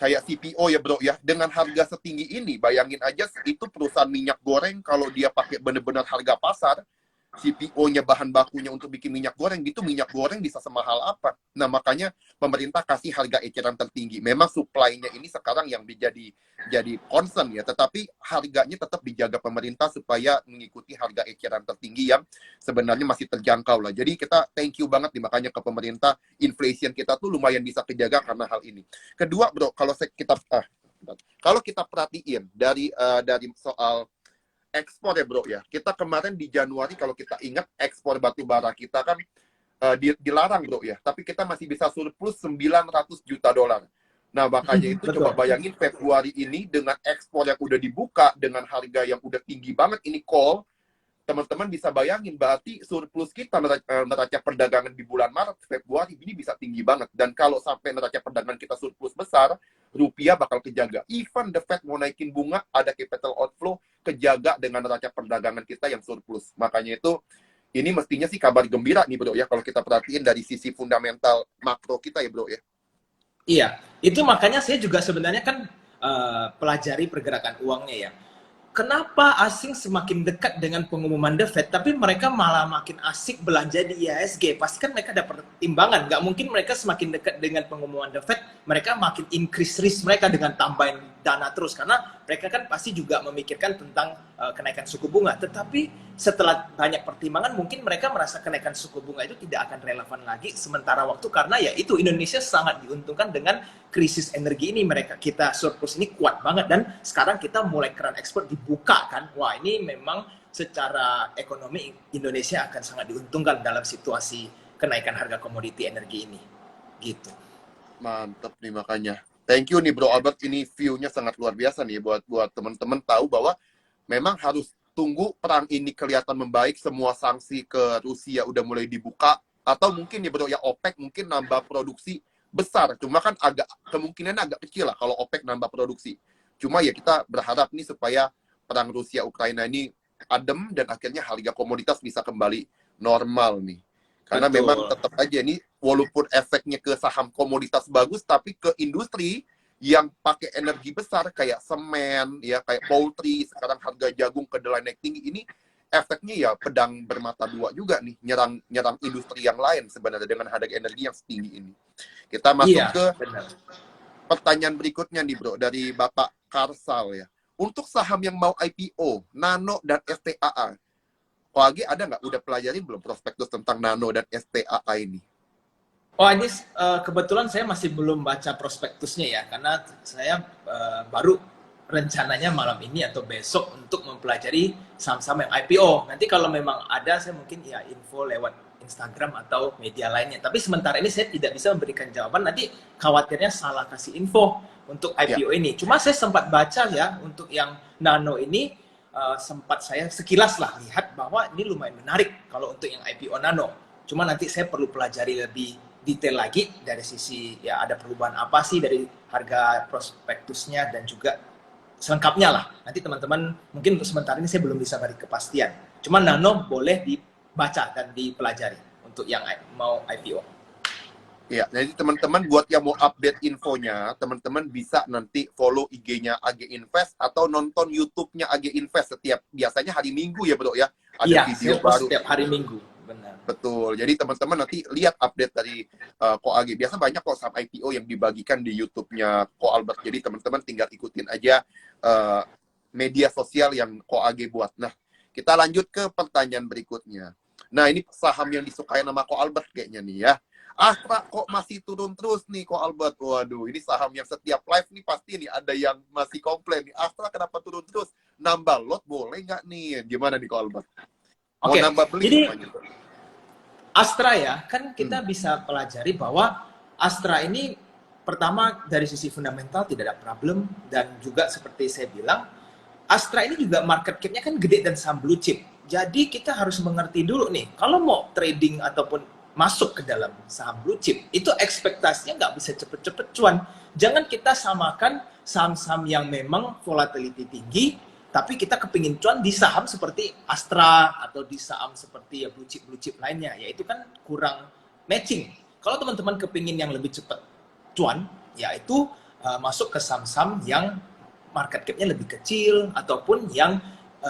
A: Kayak CPO ya bro ya, dengan harga setinggi ini, bayangin aja itu perusahaan minyak goreng kalau dia pakai benar-benar harga pasar, CPO-nya bahan bakunya untuk bikin minyak goreng gitu, minyak goreng bisa semahal apa. Nah makanya pemerintah kasih harga eceran tertinggi. Memang supply-nya ini sekarang yang jadi concern ya, tetapi harganya tetap dijaga pemerintah supaya mengikuti harga eceran tertinggi yang sebenarnya masih terjangkau lah. Jadi kita thank you banget nih makanya ke pemerintah, inflation kita tuh lumayan bisa kejaga karena hal ini. Kedua bro, kalau kita perhatiin dari soal ekspor ya bro ya. Kita kemarin di Januari kalau kita ingat ekspor batu bara kita kan dilarang bro ya. Tapi kita masih bisa surplus $900 juta. Nah makanya itu coba bayangin Februari ini dengan ekspor yang udah dibuka dengan harga yang udah tinggi banget ini coal. Teman-teman bisa bayangin berarti surplus kita neraca perdagangan di bulan Maret, Februari ini bisa tinggi banget. Dan kalau sampai neraca perdagangan kita surplus besar, rupiah bakal kejaga. Even the Fed mau naikin bunga, ada capital outflow, kejaga dengan neraca perdagangan kita yang surplus. Makanya itu, ini mestinya sih kabar gembira nih bro ya, kalau kita perhatiin dari sisi fundamental makro kita ya bro ya.
B: Iya, itu makanya saya juga sebenarnya kan pelajari pergerakan uangnya ya. kenapa asing semakin dekat dengan pengumuman The Fed, tapi mereka malah makin asik belanja di IHSG? Pasti kan mereka ada pertimbangan. Nggak mungkin mereka semakin dekat dengan pengumuman The Fed, mereka makin increase risk mereka dengan tambahin dana terus. Karena mereka kan pasti juga memikirkan tentang kenaikan suku bunga. Tetapi setelah banyak pertimbangan, mungkin mereka merasa kenaikan suku bunga itu tidak akan relevan lagi sementara waktu. Karena ya itu, Indonesia sangat diuntungkan dengan krisis energi ini. Kita surplus ini kuat banget, dan sekarang kita mulai keran ekspor dibuka kan. Wah, ini memang secara ekonomi Indonesia akan sangat diuntungkan dalam situasi kenaikan harga komoditi energi ini gitu.
A: Mantap nih, makanya thank you nih Bro Albert, ini view-nya sangat luar biasa nih buat teman-teman tahu bahwa memang harus tunggu perang ini kelihatan membaik, semua sanksi ke Rusia udah mulai dibuka, atau mungkin ya Bro ya OPEC mungkin nambah produksi besar, cuma kan kemungkinannya agak kecil lah kalau OPEC nambah produksi. Cuma ya kita berharap nih supaya perang Rusia Ukraina ini adem dan akhirnya harga komoditas bisa kembali normal nih. Karena
B: Betul.
A: memang tetap aja nih, walaupun efeknya ke saham komoditas bagus, tapi ke industri yang pakai energi besar kayak semen, ya kayak poultry, sekarang harga jagung kedelai naik tinggi, ini efeknya ya pedang bermata dua juga nih, nyerang industri yang lain sebenarnya dengan harga energi yang setinggi ini. Kita masuk ke pertanyaan berikutnya nih Bro, dari Bapak Karsal ya. Untuk saham yang mau IPO, Nano dan STAA, OAG ada nggak? Udah pelajarin belum prospektus tentang Nano dan STAA ini?
B: Oh, ini kebetulan saya masih belum baca prospektusnya ya, karena saya baru rencananya malam ini atau besok untuk mempelajari saham-saham yang IPO. Nanti kalau memang ada, saya mungkin ya info lewat Instagram atau media lainnya. Tapi sementara ini saya tidak bisa memberikan jawaban, nanti khawatirnya salah kasih info untuk IPO ini. Cuma saya sempat baca ya, untuk yang Nano ini, sempat saya sekilas lah lihat bahwa ini lumayan menarik kalau untuk yang IPO Nano. Cuma nanti saya perlu pelajari lebih detail lagi dari sisi ya ada perubahan apa sih dari harga prospektusnya dan juga selengkapnya lah. Nanti teman-teman mungkin untuk sementara ini saya belum bisa beri kepastian. Cuma Nano boleh dibaca dan dipelajari untuk yang mau IPO.
A: Ya, jadi teman-teman buat yang mau update infonya, teman-teman bisa nanti follow IG-nya AG Invest atau nonton YouTube-nya AG Invest biasanya hari Minggu ya Bro ya. Ada video baru
B: setiap hari Minggu. Benar.
A: Betul. Jadi teman-teman nanti lihat update dari Ko AG. Biasa banyak kok saham IPO yang dibagikan di YouTube-nya Ko Albert. Jadi teman-teman tinggal ikutin aja media sosial yang Ko AG buat. Nah, kita lanjut ke pertanyaan berikutnya. Nah, ini saham yang disukai nama Ko Albert kayaknya nih ya. Astra kok masih turun terus nih Ko Albert. Waduh, ini saham yang setiap live nih pasti nih ada yang masih komplain nih. Astra kenapa turun terus? Nambah lot boleh nggak nih? Gimana nih Ko Albert? Mau nambah beli?
B: Jadi Astra ya, kan kita bisa pelajari bahwa Astra ini pertama dari sisi fundamental tidak ada problem, dan juga seperti saya bilang, Astra ini juga market cap-nya kan gede dan saham blue chip. Jadi kita harus mengerti dulu nih, kalau mau trading ataupun masuk ke dalam saham blue chip, itu ekspektasinya nggak bisa cepet-cepet cuan. Jangan kita samakan saham-saham yang memang volatility tinggi, tapi kita kepingin cuan di saham seperti Astra atau di saham seperti ya blue chip lainnya, ya itu kan kurang matching. Kalau teman-teman kepingin yang lebih cepat cuan, yaitu masuk ke saham-saham yang market cap-nya lebih kecil ataupun yang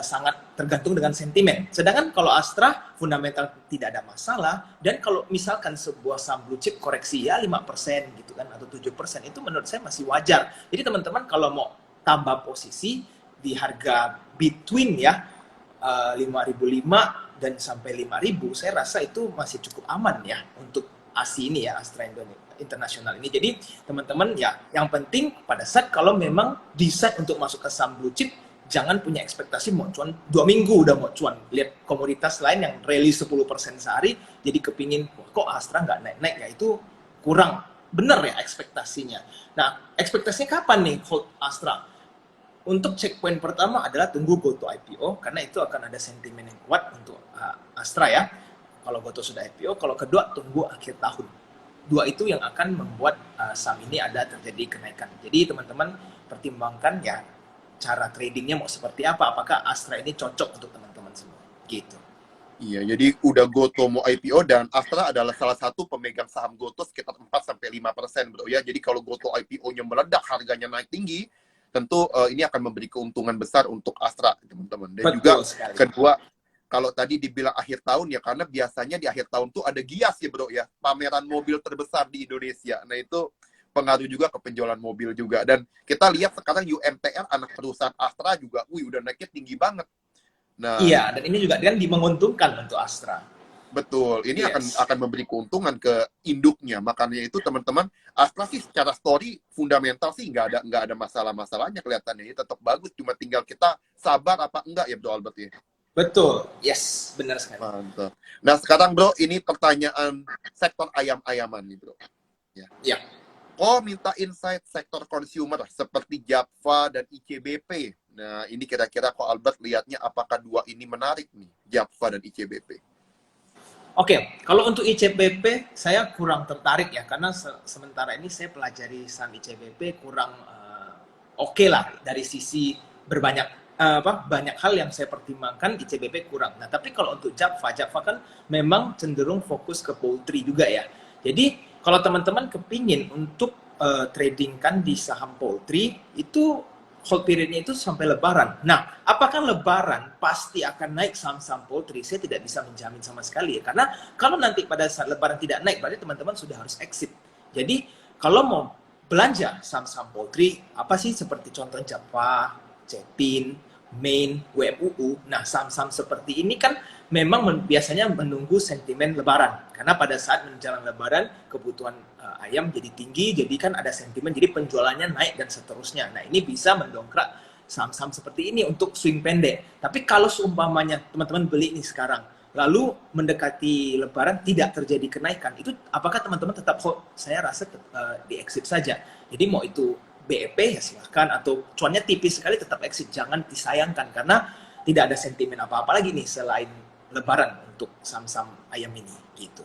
B: sangat tergantung dengan sentimen. Sedangkan kalau Astra fundamental tidak ada masalah, dan kalau misalkan sebuah saham blue chip koreksi ya 5% gitu kan atau 7%, itu menurut saya masih wajar. Jadi teman-teman kalau mau tambah posisi di harga between ya 5.005 dan sampai 5.000, saya rasa itu masih cukup aman ya untuk ASI ini ya, Astra International ini. Jadi teman-teman ya, yang penting pada saat kalau memang decide untuk masuk ke saham blue chip, jangan punya ekspektasi mau cuan 2 minggu udah mau cuan. Lihat komoditas lain yang rally 10% sehari, jadi kepingin kok Astra nggak naik-naik, ya itu kurang bener ya ekspektasinya. Nah, ekspektasinya kapan nih hold Astra? Untuk checkpoint pertama adalah tunggu GoTo IPO, karena itu akan ada sentimen yang kuat untuk Astra ya. Kalau GoTo sudah IPO, kalau kedua tunggu akhir tahun. Dua itu yang akan membuat saham ini ada terjadi kenaikan. Jadi teman-teman pertimbangkan ya cara tradingnya mau seperti apa. Apakah Astra ini cocok untuk teman-teman semua? Gitu.
A: Iya, jadi udah GoTo mau IPO dan Astra adalah salah satu pemegang saham GoTo sekitar 4-5% Bro ya. Jadi kalau GoTo IPO-nya meledak, harganya naik tinggi, tentu ini akan memberi keuntungan besar untuk Astra, teman-teman. Dan
B: Betul
A: juga
B: sekali.
A: kedua, kalau tadi dibilang akhir tahun ya, karena biasanya di akhir tahun tuh ada Gias ya bro ya, pameran mobil terbesar di Indonesia. Nah itu pengaruh juga ke penjualan mobil juga. Dan kita lihat sekarang UMTR, anak perusahaan Astra juga, udah naiknya tinggi banget. Nah,
B: Iya, dan ini juga kan menguntungkan untuk Astra.
A: betul, ini
B: Yes.
A: akan memberi keuntungan ke induknya. Makanya itu teman-teman, Astra sih secara story fundamental sih nggak ada masalah-masalahnya kelihatannya. Ini tetap bagus, cuma tinggal kita sabar apa enggak ya Bro Albert ya.
B: Betul. Yes, benar sekali.
A: Mantap. Nah sekarang Bro, ini pertanyaan sektor ayam-ayaman nih Bro. Ya.
B: Ya.
A: Oh, minta insight sektor consumer seperti Japfa dan ICBP. Nah, ini kira-kira kok Albert lihatnya apakah dua ini menarik nih, Japfa dan ICBP?
B: Oke, kalau untuk ICBP saya kurang tertarik ya, karena sementara ini saya pelajari saham ICBP kurang oke lah dari sisi banyak hal yang saya pertimbangkan. ICBP kurang. Nah, tapi kalau untuk Japfa kan memang cenderung fokus ke poultry juga ya. Jadi kalau teman-teman kepingin untuk trading kan di saham poultry, itu hold periodnya itu sampai Lebaran. Nah, apakah Lebaran pasti akan naik saham-saham poultry? Saya tidak bisa menjamin sama sekali ya. Karena kalau nanti pada saat Lebaran tidak naik, berarti teman-teman sudah harus exit. Jadi, kalau mau belanja saham-saham poultry, apa sih seperti contoh Java, Cepin, Main, WMUU. Nah, saham-saham seperti ini kan memang biasanya menunggu sentimen Lebaran. Karena pada saat menjelang Lebaran, kebutuhan ayam jadi tinggi, jadi kan ada sentimen, jadi penjualannya naik dan seterusnya. Nah, ini bisa mendongkrak saham-saham seperti ini untuk swing pendek. Tapi kalau seumpamanya teman-teman beli ini sekarang, lalu mendekati Lebaran tidak terjadi kenaikan, itu apakah teman-teman tetap hold? Saya rasa di exit saja. Jadi mau itu BEP ya silahkan, atau cuannya tipis sekali tetap exit, jangan disayangkan karena tidak ada sentimen apa-apa lagi nih selain Lebaran untuk saham-saham ayam ini gitu.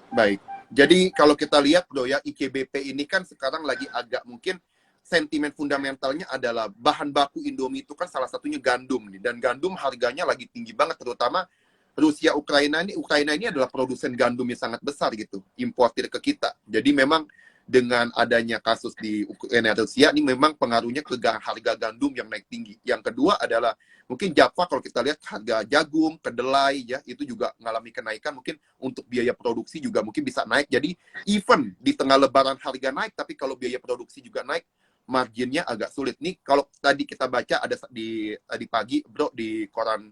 A: Baik. Jadi kalau kita lihat Bro ya, ICBP ini kan sekarang lagi agak mungkin sentimen fundamentalnya adalah bahan baku Indomie itu kan salah satunya gandum nih, dan gandum harganya lagi tinggi banget, terutama Rusia Ukraina ini adalah produsen gandum yang sangat besar gitu, importir ke kita. Jadi memang dengan adanya kasus di Ukraina Rusia ini memang pengaruhnya ke harga gandum yang naik tinggi. Yang kedua adalah mungkin Java, kalau kita lihat harga jagung, kedelai ya itu juga mengalami kenaikan, mungkin untuk biaya produksi juga mungkin bisa naik. Jadi even di tengah Lebaran harga naik, tapi kalau biaya produksi juga naik, marginnya agak sulit. Nih kalau tadi kita baca ada di pagi Bro di koran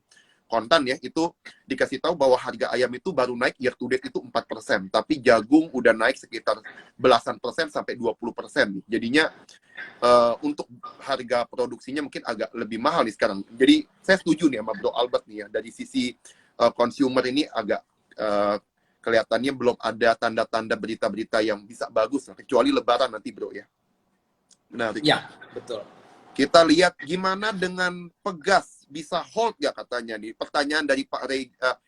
A: Kontan ya, itu dikasih tahu bahwa harga ayam itu baru naik year to date itu 4%, tapi jagung udah naik sekitar belasan persen sampai 20%. Jadinya untuk harga produksinya mungkin agak lebih mahal nih sekarang. Jadi saya setuju nih sama Bro Albert nih ya, dari sisi consumer ini agak kelihatannya belum ada tanda-tanda berita-berita yang bisa bagus, kecuali Lebaran nanti Bro ya. Menarik.
B: Ya, betul.
A: Kita lihat gimana dengan Pegas, bisa hold ya katanya nih. Pertanyaan dari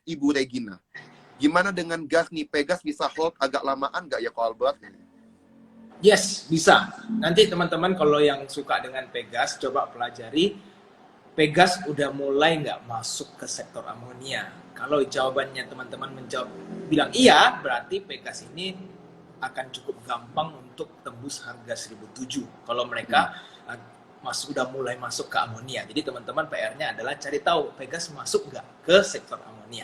A: Ibu Regina. Gimana dengan gas nih, Pegas bisa hold agak lamaan nggak ya Ko Albert?
B: Yes, bisa. Nanti teman-teman kalau yang suka dengan Pegas, coba pelajari. Pegas udah mulai nggak masuk ke sektor amonia. Kalau jawabannya teman-teman bilang iya, berarti Pegas ini akan cukup gampang untuk tembus harga 1.007. Kalau mereka udah mulai masuk ke amonia. Jadi teman-teman PR-nya adalah cari tahu Pegas masuk nggak ke sektor amonia.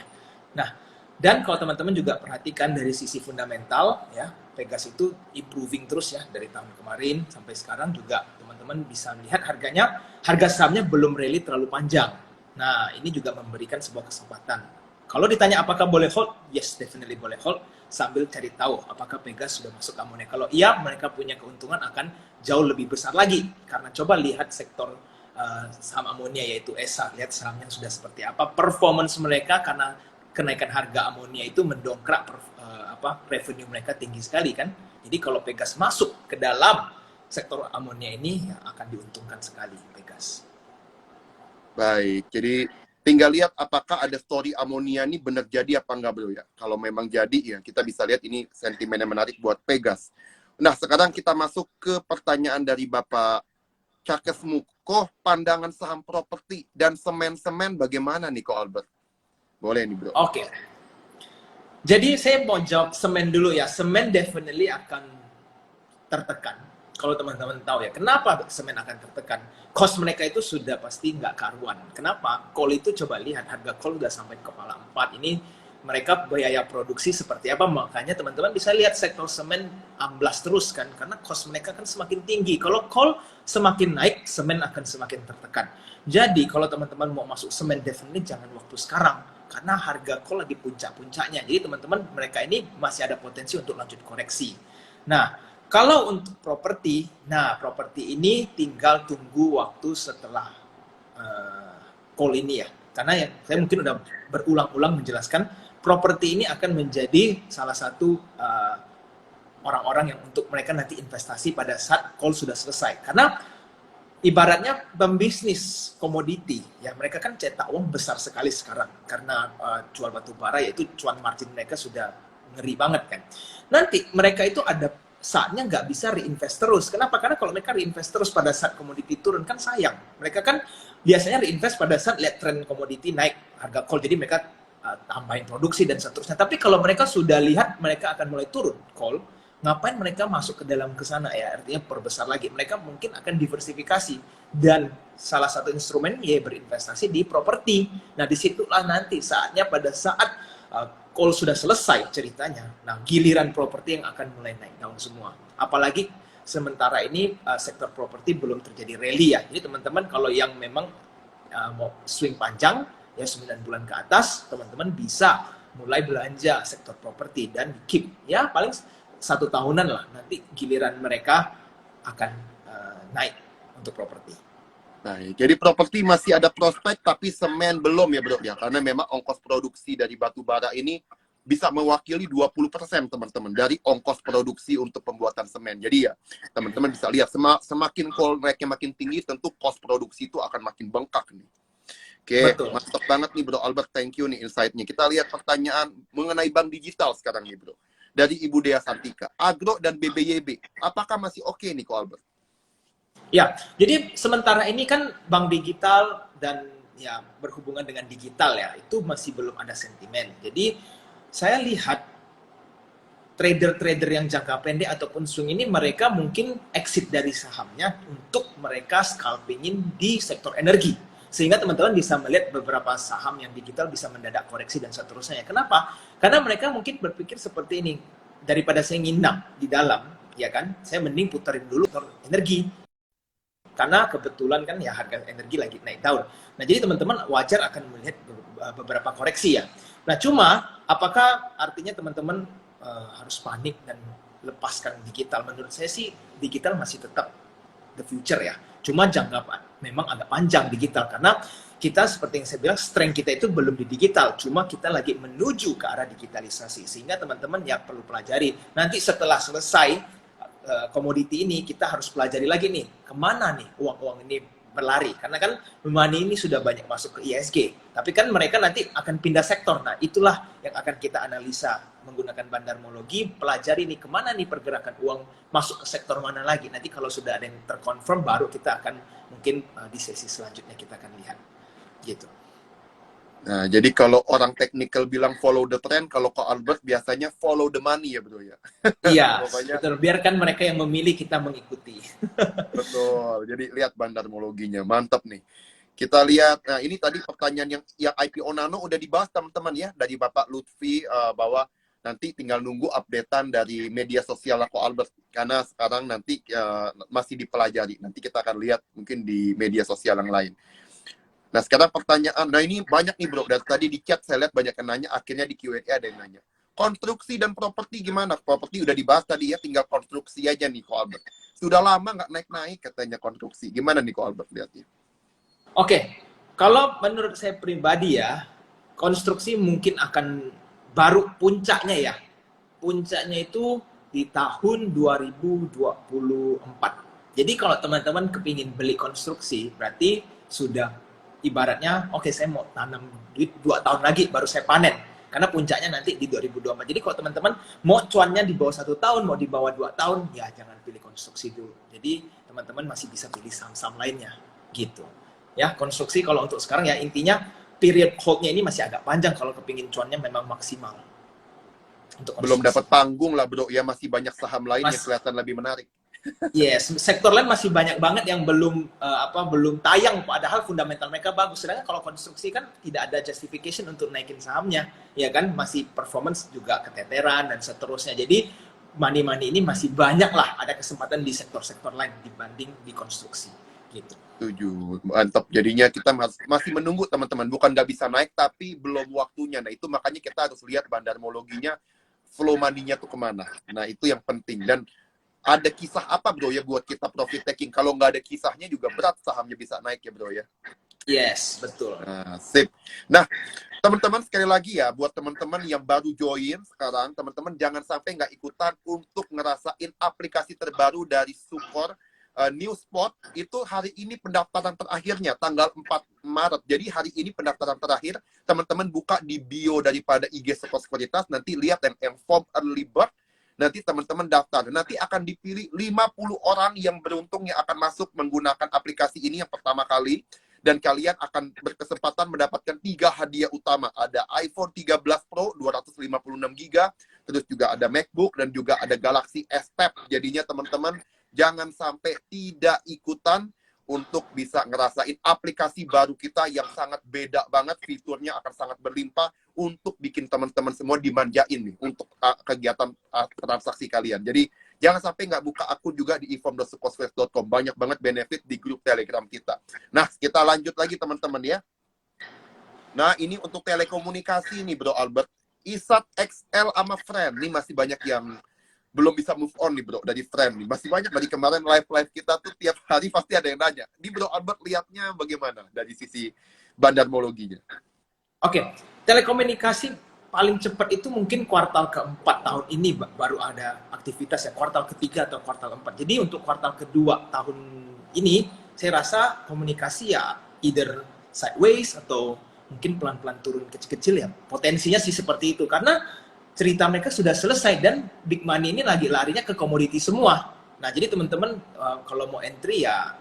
B: Nah, dan kalau teman-teman juga perhatikan dari sisi fundamental, ya Pegas itu improving terus ya dari tahun kemarin sampai sekarang juga teman-teman bisa melihat harga sahamnya belum rally terlalu panjang. Nah, ini juga memberikan sebuah kesempatan. Kalau ditanya apakah boleh hold, yes, definitely boleh hold, sambil cari tahu apakah Pegas sudah masuk amonia. Kalau iya, mereka punya keuntungan akan jauh lebih besar lagi. Karena coba lihat sektor saham amonia yaitu ESA, lihat sahamnya sudah seperti apa, performance mereka karena kenaikan harga amonia itu mendongkrak revenue mereka tinggi sekali kan. Jadi kalau Pegas masuk ke dalam sektor amonia ini ya akan diuntungkan sekali Pegas.
A: Baik, jadi tinggal lihat apakah ada story amonia ini benar jadi apa enggak Bro ya. Kalau memang jadi ya kita bisa lihat ini sentimen yang menarik buat Pegas. Nah sekarang kita masuk ke pertanyaan dari Bapak Cakes Muko, pandangan saham properti dan semen-semen bagaimana nih Ko Albert? Boleh nih Bro.
B: Oke. Jadi saya mau jawab semen dulu ya. Semen definitely akan tertekan. Kalau teman-teman tahu ya, kenapa semen akan tertekan? Cost mereka itu sudah pasti nggak karuan. Kenapa? Coal itu coba lihat, harga coal udah sampai kepala 4. Ini mereka biaya produksi seperti apa, makanya teman-teman bisa lihat sektor semen amblas terus kan, karena cost mereka kan semakin tinggi. Kalau coal semakin naik, semen akan semakin tertekan. Jadi kalau teman-teman mau masuk semen, definitely jangan waktu sekarang, karena harga coal lagi puncak-puncaknya. Jadi teman-teman, mereka ini masih ada potensi untuk lanjut koreksi. Nah, kalau untuk properti, nah properti ini tinggal tunggu waktu setelah call ini ya. Karena yang saya mungkin udah berulang-ulang menjelaskan, properti ini akan menjadi salah satu orang-orang yang untuk mereka nanti investasi pada saat call sudah selesai. Karena ibaratnya pembisnis komoditi, ya mereka kan cetak uang besar sekali sekarang karena jual batu bara, yaitu cuan margin mereka sudah ngeri banget kan. Nanti mereka itu ada saatnya nggak bisa reinvest terus. Kenapa? Karena kalau mereka reinvest terus pada saat komoditi turun kan sayang. Mereka kan biasanya reinvest pada saat lihat tren komoditi naik harga coal, jadi mereka tambahin produksi dan seterusnya. Tapi kalau mereka sudah lihat mereka akan mulai turun coal, ngapain mereka masuk ke dalam ke sana ya? Artinya perbesar lagi. Mereka mungkin akan diversifikasi dan salah satu instrumen ya berinvestasi di properti. Nah disitulah nanti saatnya pada saat coal sudah selesai ceritanya, nah giliran properti yang akan mulai naik daun semua. Apalagi sementara ini sektor properti belum terjadi rally ya. Jadi teman-teman kalau yang memang mau swing panjang ya 9 bulan ke atas, teman-teman bisa mulai belanja sektor properti dan keep ya paling 1 tahunan lah, nanti giliran mereka akan naik untuk properti.
A: Nah, jadi properti masih ada prospek, tapi semen belum ya bro ya, karena memang ongkos produksi dari batu bara ini bisa mewakili 20% teman-teman dari ongkos produksi untuk pembuatan semen. Jadi ya teman-teman bisa lihat semakin coal naiknya makin tinggi, tentu cost produksi itu akan makin bengkak nih. Oke, mantap banget nih bro Albert, thank you nih insight-nya. Kita lihat pertanyaan mengenai bank digital sekarang nih bro. Dari Ibu Dea Santika, Agro dan BBYB, apakah masih oke nih Ko Albert?
B: Ya, jadi sementara ini kan bank digital dan ya berhubungan dengan digital ya, itu masih belum ada sentimen. Jadi saya lihat trader-trader yang jangka pendek ataupun swing ini mereka mungkin exit dari sahamnya untuk mereka scalpingin di sektor energi. Sehingga teman-teman bisa melihat beberapa saham yang digital bisa mendadak koreksi dan seterusnya. Kenapa? Karena mereka mungkin berpikir seperti ini, daripada saya nginap di dalam, ya kan, saya mending puterin dulu energi. Karena kebetulan kan ya harga energi lagi naik daun. Nah jadi teman-teman wajar akan melihat beberapa koreksi ya. Nah cuma apakah artinya teman-teman harus panik dan lepaskan digital? Menurut saya sih digital masih tetap the future ya. Cuma jangka memang agak panjang digital karena kita seperti yang saya bilang strength kita itu belum di digital. Cuma kita lagi menuju ke arah digitalisasi. Sehingga teman-teman ya perlu pelajari. Nanti setelah selesai komoditi ini kita harus pelajari lagi nih kemana nih uang-uang ini berlari, karena kan money ini sudah banyak masuk ke ISG, tapi kan mereka nanti akan pindah sektor. Nah itulah yang akan kita analisa menggunakan bandarmologi, pelajari nih kemana nih pergerakan uang masuk ke sektor mana lagi. Nanti kalau sudah ada yang terkonfirm baru kita akan mungkin di sesi selanjutnya kita akan lihat gitu.
A: Nah, jadi kalau orang technical bilang follow the trend, kalau Ko Albert biasanya follow the money ya bro ya.
B: Iya, betul. Biarkan mereka yang memilih, kita mengikuti.
A: Betul. Jadi lihat bandarmologinya, mantap nih. Kita lihat, nah ini tadi pertanyaan yang IPO Nano udah dibahas teman-teman ya dari Bapak Lutfi bahwa nanti tinggal nunggu updatean dari media sosial Ko Albert karena sekarang nanti masih dipelajari. Nanti kita akan lihat mungkin di media sosial yang lain. Nah sekarang pertanyaan, nah ini banyak nih bro, dari tadi di chat saya lihat banyak yang nanya, akhirnya di Q&A ada yang nanya. Konstruksi dan properti gimana? Properti udah dibahas tadi ya, tinggal konstruksi aja nih Ko Albert. Sudah lama nggak naik-naik katanya konstruksi. Gimana nih Ko Albert lihatnya?
B: Oke, kalau menurut saya pribadi ya, konstruksi mungkin akan baru puncaknya ya. Puncaknya itu di tahun 2024. Jadi kalau teman-teman kepingin beli konstruksi, berarti sudah ibaratnya, oke saya mau tanam duit 2 tahun lagi baru saya panen. Karena puncaknya nanti di 2024. Jadi kalau teman-teman mau cuannya di bawah 1 tahun, mau di bawah 2 tahun, ya jangan pilih konstruksi dulu. Jadi teman-teman masih bisa pilih saham-saham lainnya. Gitu. Ya, konstruksi kalau untuk sekarang ya intinya period hold-nya ini masih agak panjang kalau kepingin cuannya memang maksimal.
A: Untuk belum dapat panggung lah bro, ya masih banyak saham lain yang kelihatan lebih menarik.
B: Yes, sektor lain masih banyak banget yang belum tayang, padahal fundamental mereka bagus. Sedangkan kalau konstruksi kan tidak ada justification untuk naikin sahamnya, ya kan? Masih performance juga keteteran dan seterusnya. Jadi money ini masih banyak lah ada kesempatan di sektor-sektor lain dibanding di konstruksi, gitu.
A: Setuju, mantap. Jadinya kita masih menunggu teman-teman. Bukan nggak bisa naik, tapi belum waktunya. Nah itu makanya kita harus lihat bandarmologinya, flow money-nya tuh kemana. Nah itu yang penting. Dan ada kisah apa bro ya buat kita profit taking? Kalau nggak ada kisahnya juga berat sahamnya bisa naik ya bro ya.
B: Yes, betul.
A: Nah, sip. Nah, teman-teman sekali lagi ya, buat teman-teman yang baru join sekarang, teman-teman jangan sampai nggak ikutan untuk ngerasain aplikasi terbaru dari Sukor. Newspot itu hari ini pendaftaran terakhirnya tanggal 4 Maret. Jadi hari ini pendaftaran terakhir. Teman-teman buka di bio daripada IG Sukor Sekuritas, nanti lihat yang form early bird. Nanti teman-teman daftar. Nanti akan dipilih 50 orang yang beruntung yang akan masuk menggunakan aplikasi ini yang pertama kali. Dan kalian akan berkesempatan mendapatkan 3 hadiah utama. Ada iPhone 13 Pro 256 GB, terus juga ada MacBook, dan juga ada Galaxy S Tab. Jadinya teman-teman jangan sampai tidak ikutan untuk bisa ngerasain aplikasi baru kita yang sangat beda banget. Fiturnya akan sangat berlimpah untuk bikin teman-teman semua dimanjain nih untuk kegiatan transaksi kalian. Jadi jangan sampai nggak buka akun juga di e-form.sukosfest.com. Banyak banget benefit di grup Telegram kita. Nah, kita lanjut lagi teman-teman ya. Nah, ini untuk telekomunikasi nih Bro Albert. ISAT XL sama Friend. Ini masih banyak yang belum bisa move on nih Bro dari Friend nih. Masih banyak dari kemarin live-live kita tuh tiap hari pasti ada yang nanya. Di Bro Albert lihatnya bagaimana dari sisi bandarmologinya?
B: Oke, telekomunikasi paling cepat itu mungkin kuartal keempat tahun ini baru ada aktivitas ya, kuartal ketiga atau kuartal 4. Jadi untuk kuartal kedua tahun ini, saya rasa komunikasi ya either sideways atau mungkin pelan-pelan turun kecil-kecil ya. Potensinya sih seperti itu, karena cerita mereka sudah selesai dan big money ini lagi larinya ke komoditi semua. Nah, jadi teman-teman kalau mau entry ya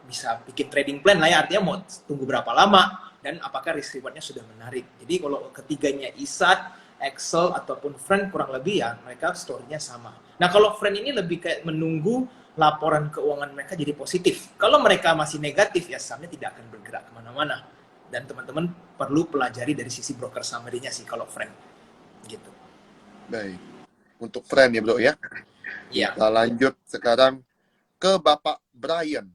B: bisa bikin trading plan lah ya, artinya mau tunggu berapa lama dan apakah risk rewardnya sudah menarik. Jadi kalau ketiganya ISAT, Excel ataupun Friend kurang lebih ya mereka story-nya sama. Nah kalau Friend ini lebih kayak menunggu laporan keuangan mereka jadi positif. Kalau mereka masih negatif ya sahamnya tidak akan bergerak kemana-mana. Dan teman-teman perlu pelajari dari sisi broker summary-nya sih kalau Friend. Gitu.
A: Baik. Untuk Friend ya Bro ya.
B: Iya.
A: Kita lanjut sekarang ke Bapak Brian.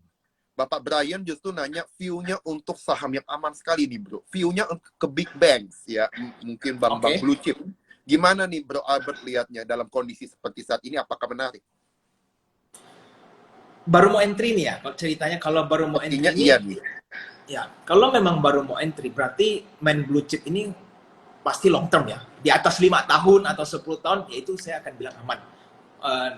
A: Bapak Brian justru nanya view-nya untuk saham yang aman sekali nih bro. View-nya ke big banks ya, mungkin bank-bank blue chip. Gimana nih bro Albert lihatnya dalam kondisi seperti saat ini, apakah menarik?
B: Baru mau entry nih ya, kalau ceritanya kalau baru mau entry
A: iya nih.
B: Ya, kalau memang baru mau entry berarti main blue chip ini pasti long term ya. Di atas 5 tahun atau 10 tahun ya itu saya akan bilang aman.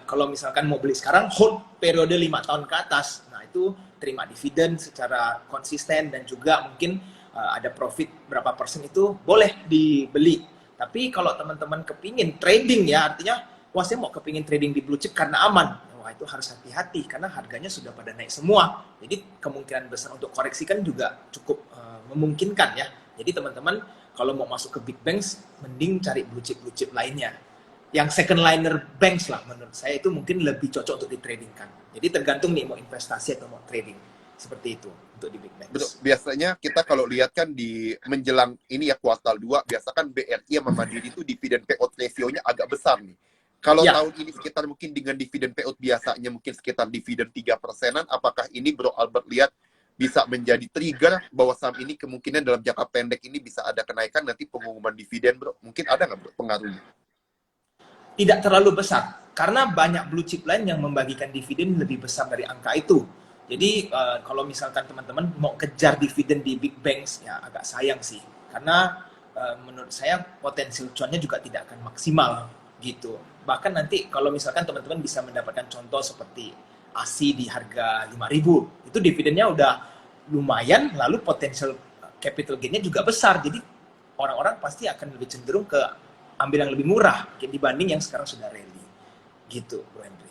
B: Kalau misalkan mau beli sekarang hold periode 5 tahun ke atas. Nah, itu terima dividen secara konsisten dan juga mungkin ada profit berapa persen itu boleh dibeli. Tapi kalau teman-teman kepingin trading ya, artinya wah saya mau kepingin trading di blue chip karena aman. Wah itu harus hati-hati karena harganya sudah pada naik semua. Jadi kemungkinan besar untuk koreksi kan juga cukup memungkinkan ya. Jadi teman-teman kalau mau masuk ke big banks mending cari blue chip lainnya. Yang second liner banks lah menurut saya itu mungkin lebih cocok untuk ditradingkan. Jadi tergantung nih mau investasi atau mau trading. Seperti itu untuk di big banks.
A: Bro, biasanya kita kalau lihat kan di menjelang ini ya kuartal 2, biasa kan BRI sama Mandiri itu dividen payout ratio-nya agak besar nih. Kalau tahun ini sekitar mungkin dengan dividen payout biasanya mungkin sekitar dividen 3%-an, apakah ini Bro Albert lihat bisa menjadi trigger bahwa saham ini kemungkinan dalam jangka pendek ini bisa ada kenaikan nanti pengumuman dividen Bro? Mungkin ada nggak Bro pengaruhnya?
B: Tidak terlalu besar karena banyak blue chip lain yang membagikan dividen lebih besar dari angka itu. Jadi kalau misalkan teman-teman mau kejar dividen di big banks ya agak sayang sih karena menurut saya potensi cuannya juga tidak akan maksimal gitu. Bahkan nanti kalau misalkan teman-teman bisa mendapatkan contoh seperti ASI di harga 5.000 itu dividennya udah lumayan, lalu potensial capital gain-nya juga besar. Jadi orang-orang pasti akan lebih cenderung ke ambil yang lebih murah dibanding yang sekarang sudah rally. Gitu, Bro Henry.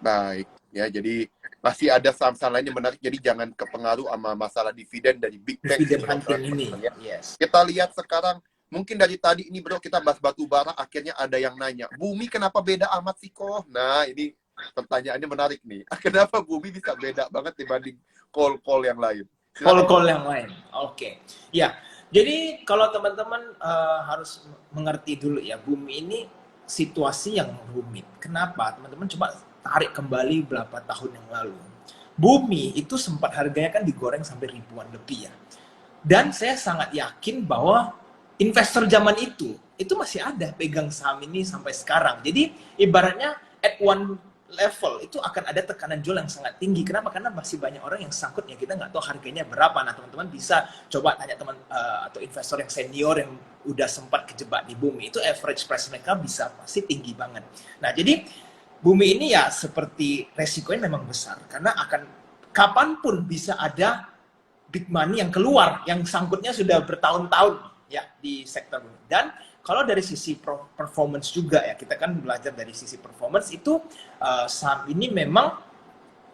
A: Baik, ya jadi masih ada saham-saham lain yang menarik, jadi jangan kepengaruh sama masalah dividen dari big bank.
B: Dividen hunting ini,
A: ya.
B: yes.
A: Kita lihat sekarang, mungkin dari tadi ini bro, kita bahas batu bara, akhirnya ada yang nanya, bumi kenapa beda amat sih kok? Nah ini pertanyaannya menarik nih. Kenapa Bumi bisa beda banget dibanding call-call yang lain?
B: Call-call yang lain. Oke. Ya, jadi kalau teman-teman harus mengerti dulu ya, Bumi ini situasi yang rumit. Kenapa? Teman-teman coba tarik kembali berapa tahun yang lalu. Bumi itu sempat harganya kan digoreng sampai ribuan lebih ya. Dan saya sangat yakin bahwa investor zaman itu masih ada pegang saham ini sampai sekarang. Jadi ibaratnya at one level itu akan ada tekanan jual yang sangat tinggi. Kenapa? Karena masih banyak orang yang sangkut ya, kita nggak tahu harganya berapa. Nah teman-teman bisa coba tanya teman atau investor yang senior yang udah sempat kejebak di Bumi, itu average price mereka bisa pasti tinggi banget. Nah jadi Bumi ini ya seperti resikonya memang besar karena akan kapanpun bisa ada big money yang keluar, yang sangkutnya sudah bertahun-tahun ya di sektor ini. Dan kalau dari sisi performance juga ya, kita kan belajar dari sisi performance itu saham ini memang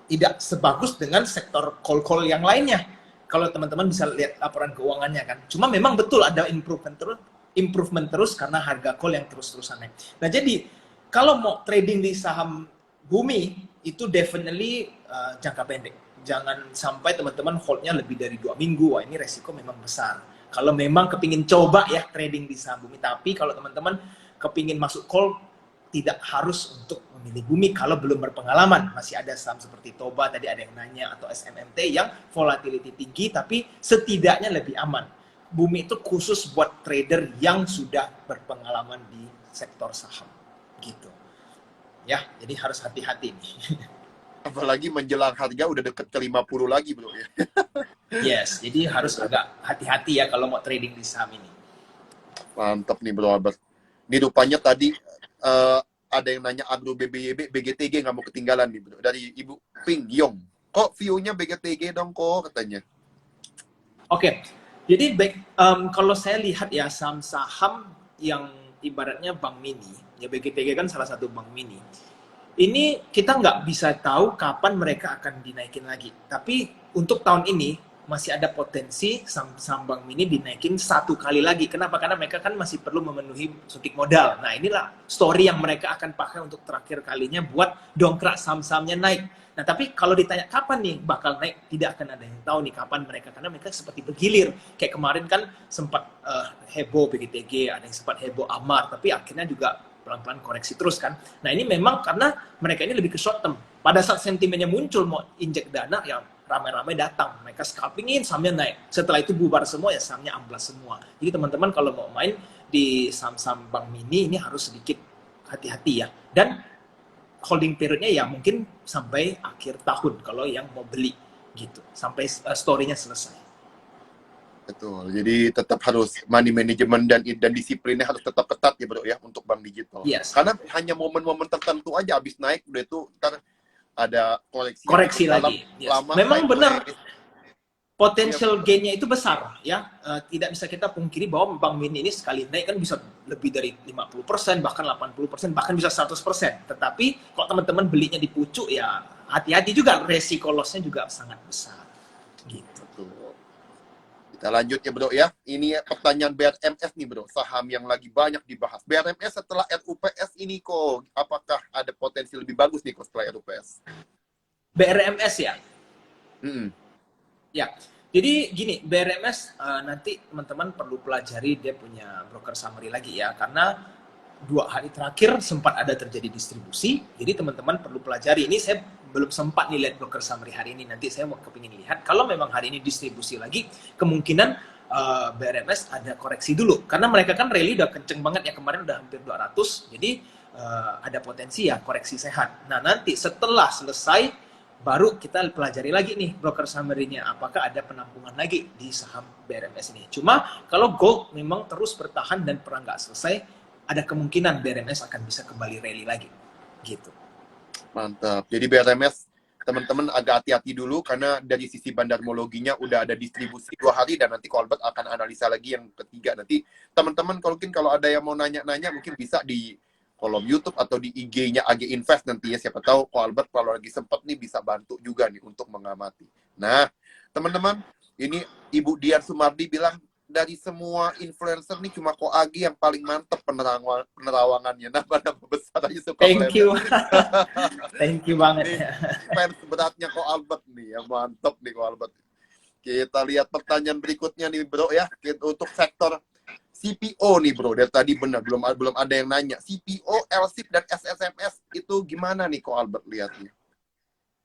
B: tidak sebagus dengan sektor call-call yang lainnya. Kalau teman-teman bisa lihat laporan keuangannya kan. Cuma memang betul ada improvement terus karena harga call yang terus-terusan naik. Nah jadi kalau mau trading di saham Bumi itu definitely jangka pendek. Jangan sampai teman-teman holdnya lebih dari 2 minggu. Wah ini resiko memang besar. Kalau memang kepingin coba ya trading di saham Bumi. Tapi kalau teman-teman kepingin masuk call, tidak harus untuk memilih Bumi kalau belum berpengalaman. Masih ada saham seperti Toba, tadi ada yang nanya, atau SMMT yang volatility tinggi, tapi setidaknya lebih aman. Bumi itu khusus buat trader yang sudah berpengalaman di sektor saham. Gitu. Ya, jadi harus hati-hati nih.
A: Apalagi menjelang harga udah deket ke 50 lagi bro ya.
B: Yes, jadi harus agak hati-hati ya kalau mau trading di saham ini.
A: Mantap nih bro Albert. Ini rupanya tadi ada yang nanya agro BBYB, BGTG nggak mau ketinggalan nih bro. Dari Ibu Ping Yong. Kok view-nya BGTG dong kok katanya.
B: Oke, jadi kalau saya lihat ya saham-saham yang ibaratnya bank mini, ya BGTG kan salah satu bank mini. Ini kita nggak bisa tahu kapan mereka akan dinaikin lagi. Tapi untuk tahun ini masih ada potensi saham bank mini dinaikin 1 kali lagi. Kenapa? Karena mereka kan masih perlu memenuhi suntik modal. Nah inilah story yang mereka akan pakai untuk terakhir kalinya buat dongkrak saham-sahamnya naik. Nah tapi kalau ditanya kapan nih bakal naik, tidak akan ada yang tahu nih kapan mereka. Karena mereka seperti bergilir. Kayak kemarin kan sempat heboh BGTG, ada yang sempat heboh Amar. Tapi akhirnya juga pelan-pelan koreksi terus kan. Nah ini memang karena mereka ini lebih ke short term. Pada saat sentimennya muncul mau injek dana, ya ramai-ramai datang. Mereka scalpingin, sahamnya naik. Setelah itu bubar semua, ya sahamnya amblas semua. Jadi teman-teman kalau mau main di saham-saham bank mini, ini harus sedikit hati-hati ya. Dan holding periodnya ya mungkin sampai akhir tahun kalau yang mau beli gitu. Sampai story-nya selesai.
A: Betul. Jadi tetap harus money management dan disiplinnya harus tetap ketat ya bro ya untuk bank digital.
B: Yes.
A: Karena hanya momen-momen tertentu aja habis naik udah itu ntar ada
B: koreksi lagi. Yes.
A: Lama
B: memang benar. Potential
A: ya,
B: gain-nya itu besar ya. Tidak bisa kita pungkiri bahwa bank mini ini sekali naik kan bisa lebih dari 50%, bahkan 80%, bahkan bisa 100%. Tetapi kalau teman-teman belinya di pucuk ya hati-hati juga, resiko loss-nya juga sangat besar. Gitu.
A: Kita lanjut ya bro ya. Ini pertanyaan BRMS nih bro. Saham yang lagi banyak dibahas. BRMS setelah RUPS ini kok, apakah ada potensi lebih bagus nih kok setelah RUPS?
B: BRMS ya? Ya, jadi gini, BRMS nanti teman-teman perlu pelajari dia punya broker summary lagi ya. Karena 2 hari terakhir sempat ada terjadi distribusi. Jadi teman-teman perlu pelajari. Ini saya belum sempat nih lihat broker summary hari ini. Nanti saya mau kepingin lihat. Kalau memang hari ini distribusi lagi, kemungkinan BRMS ada koreksi dulu. Karena mereka kan rally udah kenceng banget ya. Kemarin udah hampir 200. Jadi ada potensi ya koreksi sehat. Nah nanti setelah selesai, baru kita pelajari lagi nih broker summary-nya. Apakah ada penampungan lagi di saham BRMS ini. Cuma kalau gold memang terus bertahan dan perang nggak selesai, ada kemungkinan BRMS akan bisa kembali rally lagi. Gitu.
A: Mantap. Jadi BRMS teman-teman agak hati-hati dulu karena dari sisi bandarmologinya udah ada distribusi 2 hari dan nanti Colbert akan analisa lagi yang ketiga. Nanti teman-teman kalau ada yang mau nanya-nanya mungkin bisa di kolom YouTube atau di IG-nya AG Invest nanti ya. Siapa tahu Colbert kalau lagi sempat nih bisa bantu juga nih untuk mengamati. Nah, teman-teman, ini Ibu Dian Sumardi bilang dari semua influencer nih cuma Ko Agi yang paling mantep penerawangannya. Nama-nama besar aja suka
B: Thank
A: meledak.
B: you. Thank you banget.
A: Nih, fans beratnya Ko Albert nih, yang mantep nih Ko Albert. Kita lihat pertanyaan berikutnya nih bro ya, untuk sektor CPO nih bro. Dari tadi benar belum ada yang nanya. CPO, LSIP dan SSMS itu gimana nih Ko Albert lihatnya?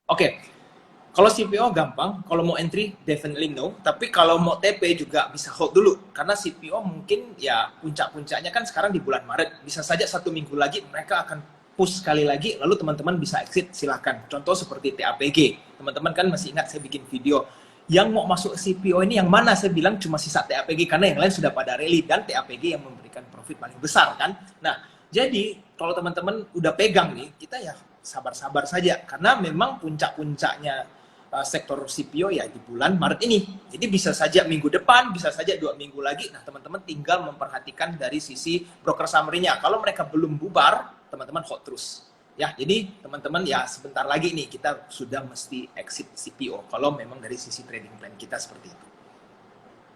B: Oke. Kalau CPO gampang, kalau mau entry definitely no, tapi kalau mau TP juga bisa hold dulu, karena CPO mungkin ya puncak-puncaknya kan sekarang di bulan Maret, bisa saja 1 minggu lagi mereka akan push sekali lagi, lalu teman-teman bisa exit, silahkan. Contoh seperti TAPG, teman-teman kan masih ingat saya bikin video, yang mau masuk CPO ini yang mana, saya bilang cuma sisa TAPG, karena yang lain sudah pada rally, dan TAPG yang memberikan profit paling besar kan. Nah, jadi kalau teman-teman udah pegang nih, kita ya sabar-sabar saja, karena memang puncak-puncaknya sektor CPO ya di bulan Maret ini. Jadi bisa saja minggu depan, bisa saja 2 minggu lagi. Nah, teman-teman tinggal memperhatikan dari sisi broker summary-nya. Kalau mereka belum bubar, teman-teman hold terus. Ya, jadi teman-teman ya sebentar lagi nih kita sudah mesti exit CPO. Kalau memang dari sisi trading plan kita seperti itu.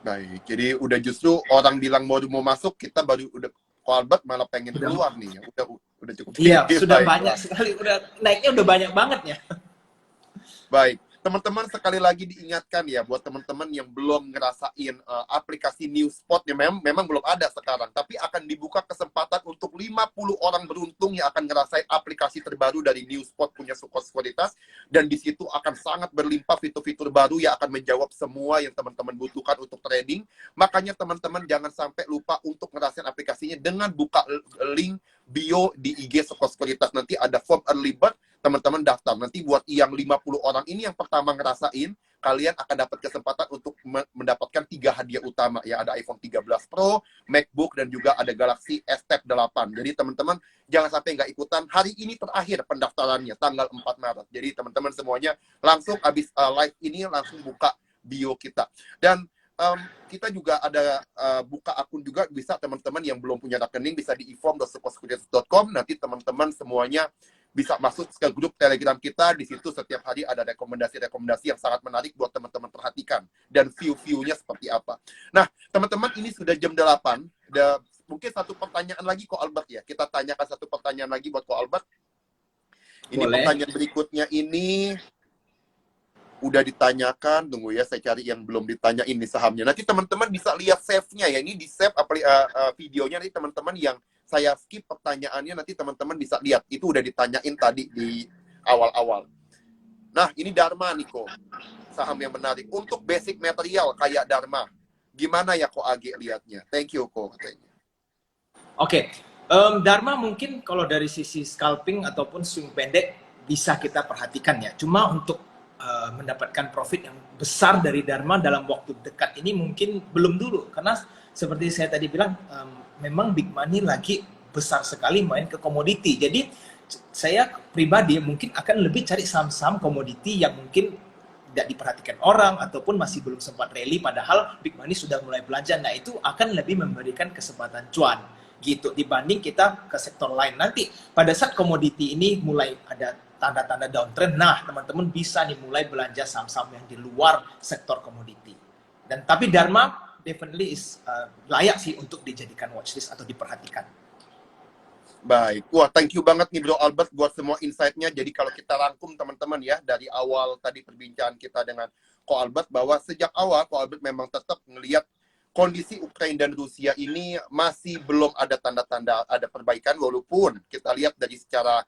A: Baik, jadi udah justru orang bilang mau masuk, kita baru udah Ko Albert malah pengen keluar nih. Udah cukup.
B: Iya, sudah
A: baik,
B: banyak sekali, udah naiknya udah banyak banget ya.
A: Baik, teman-teman sekali lagi diingatkan ya buat teman-teman yang belum ngerasain aplikasi Newspot ya memang belum ada sekarang, tapi akan dibuka kesempatan untuk 50 orang beruntung yang akan ngerasain aplikasi terbaru dari Newspot punya sekuritas, dan di situ akan sangat berlimpah fitur-fitur baru yang akan menjawab semua yang teman-teman butuhkan untuk trading. Makanya teman-teman jangan sampai lupa untuk ngerasain aplikasinya dengan buka link bio di IG sekuritas. Nanti ada form early bird, teman-teman daftar. Nanti buat yang 50 orang ini yang pertama ngerasain, kalian akan dapat kesempatan untuk mendapatkan 3 hadiah utama. Ya, ada iPhone 13 Pro, MacBook, dan juga ada Galaxy S Tab 8. Jadi teman-teman jangan sampai nggak ikutan. Hari ini terakhir pendaftarannya, tanggal 4 Maret. Jadi teman-teman semuanya langsung habis live ini langsung buka bio kita. Dan kita juga ada buka akun juga, bisa teman-teman yang belum punya rekening bisa di eform.sekuritas.com. Nanti teman-teman semuanya bisa masuk ke grup Telegram kita. Di situ setiap hari ada rekomendasi-rekomendasi yang sangat menarik buat teman-teman perhatikan, dan view-view-nya seperti apa. Nah, teman-teman, ini sudah jam 8. Mungkin satu pertanyaan lagi Ko Albert ya. Kita tanyakan satu pertanyaan lagi buat Ko Albert. Ini
B: Boleh.
A: pertanyaan berikutnya ini udah ditanyakan, tunggu ya, saya cari yang belum ditanyain nih sahamnya. Nanti teman-teman bisa lihat save-nya ya, ini di save videonya, nanti teman-teman yang saya skip pertanyaannya, nanti teman-teman bisa lihat, itu udah ditanyain tadi di awal-awal. Nah, ini Dharma nih Ko, saham yang menarik. Untuk basic material kayak Dharma, gimana ya Ko Agi lihatnya? Thank you Ko.
B: Oke, Dharma mungkin kalau dari sisi scalping ataupun swing pendek bisa kita perhatikan ya. Cuma untuk mendapatkan profit yang besar dari Dharma dalam waktu dekat ini mungkin belum dulu, karena seperti saya tadi bilang memang big money lagi besar sekali main ke komoditi. Jadi saya pribadi mungkin akan lebih cari saham-saham komoditi yang mungkin tidak diperhatikan orang ataupun masih belum sempat rally, padahal big money sudah mulai belanja. Nah, itu akan lebih memberikan kesempatan cuan gitu dibanding kita ke sektor lain. Nanti pada saat komoditi ini mulai ada tanda-tanda downtrend, nah teman-teman bisa nih mulai belanja saham-saham yang di luar sektor komoditi. Dan tapi Dharma definitely is layak sih untuk dijadikan watchlist atau diperhatikan.
A: Baik, wah thank you banget nih Bro Albert buat semua insight-nya. Jadi kalau kita rangkum teman-teman ya, dari awal tadi perbincangan kita dengan Ko Albert, bahwa sejak awal Ko Albert memang tetap ngelihat kondisi Ukraina dan Rusia ini masih belum ada tanda-tanda ada perbaikan, walaupun kita lihat dari secara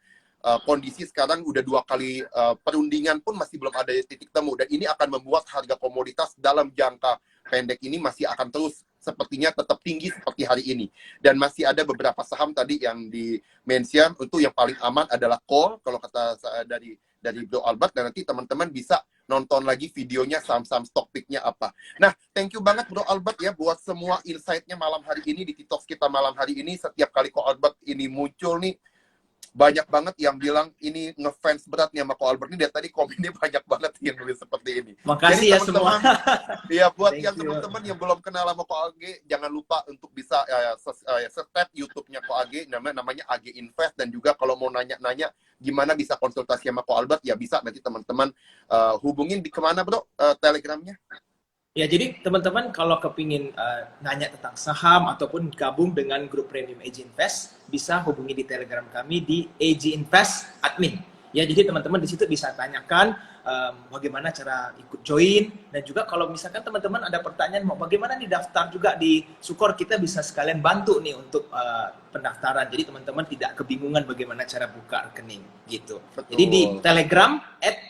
A: kondisi sekarang udah 2 kali perundingan pun masih belum ada titik temu, dan ini akan membuat harga komoditas dalam jangka pendek ini masih akan terus sepertinya tetap tinggi seperti hari ini. Dan masih ada beberapa saham tadi yang di-mention, itu yang paling aman adalah call kalau kata dari Bro Albert, dan nanti teman-teman bisa nonton lagi videonya saham-saham stock pick-nya apa. Nah, thank you banget Bro Albert ya buat semua insight-nya malam hari ini di TikTok kita malam hari ini. Setiap kali Ko Albert ini muncul nih, banyak banget yang bilang ini ngefans berat nih sama Ko Albert ini. Dari tadi komennya banyak banget yang nulis seperti ini.
B: Makasih
A: jadi,
B: ya semua.
A: Ya buat
B: Thank
A: yang
B: you.
A: teman-teman yang belum kenal sama Ko Agi, jangan lupa untuk bisa subscribe YouTube-nya Ko Agi, namanya Agi Invest. Dan juga kalau mau nanya-nanya gimana bisa konsultasi sama Ko Albert, ya bisa nanti teman-teman hubungin di kemana Bro, Telegramnya?
B: Ya, jadi teman-teman kalau kepingin nanya tentang saham ataupun gabung dengan grup Premium AG Invest, bisa hubungi di Telegram kami di AG Invest Admin. Ya, jadi teman-teman di situ bisa tanyakan bagaimana cara ikut join, dan juga kalau misalkan teman-teman ada pertanyaan mau bagaimana nih daftar juga di Sukor, kita bisa sekalian bantu nih untuk pendaftaran. Jadi teman-teman tidak kebingungan bagaimana cara buka rekening gitu. Jadi di
A: Betul.
B: Telegram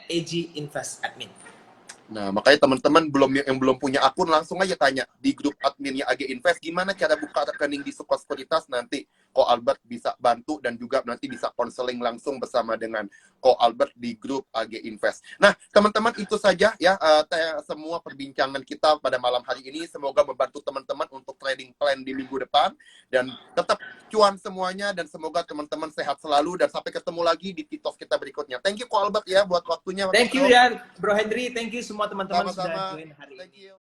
B: @AG_Invest_Admin.
A: Nah, makanya teman-teman yang belum punya akun langsung aja tanya di grup adminnya AG Invest gimana cara buka rekening di Sukor Sekuritas. Nanti Ko Albert bisa bantu dan juga nanti bisa konseling langsung bersama dengan Ko Albert di grup AG Invest. Nah, teman-teman itu saja ya semua perbincangan kita pada malam hari ini. Semoga membantu teman-teman untuk trading plan di minggu depan dan tetap cuan semuanya, dan semoga teman-teman sehat selalu dan sampai ketemu lagi di Titos kita berikutnya. Thank you Ko Albert ya buat waktunya.
B: Thank you ya Bro Henry, thank you semua teman-teman sudah
A: Sama-sama.
B: join hari ini.
A: Thank you.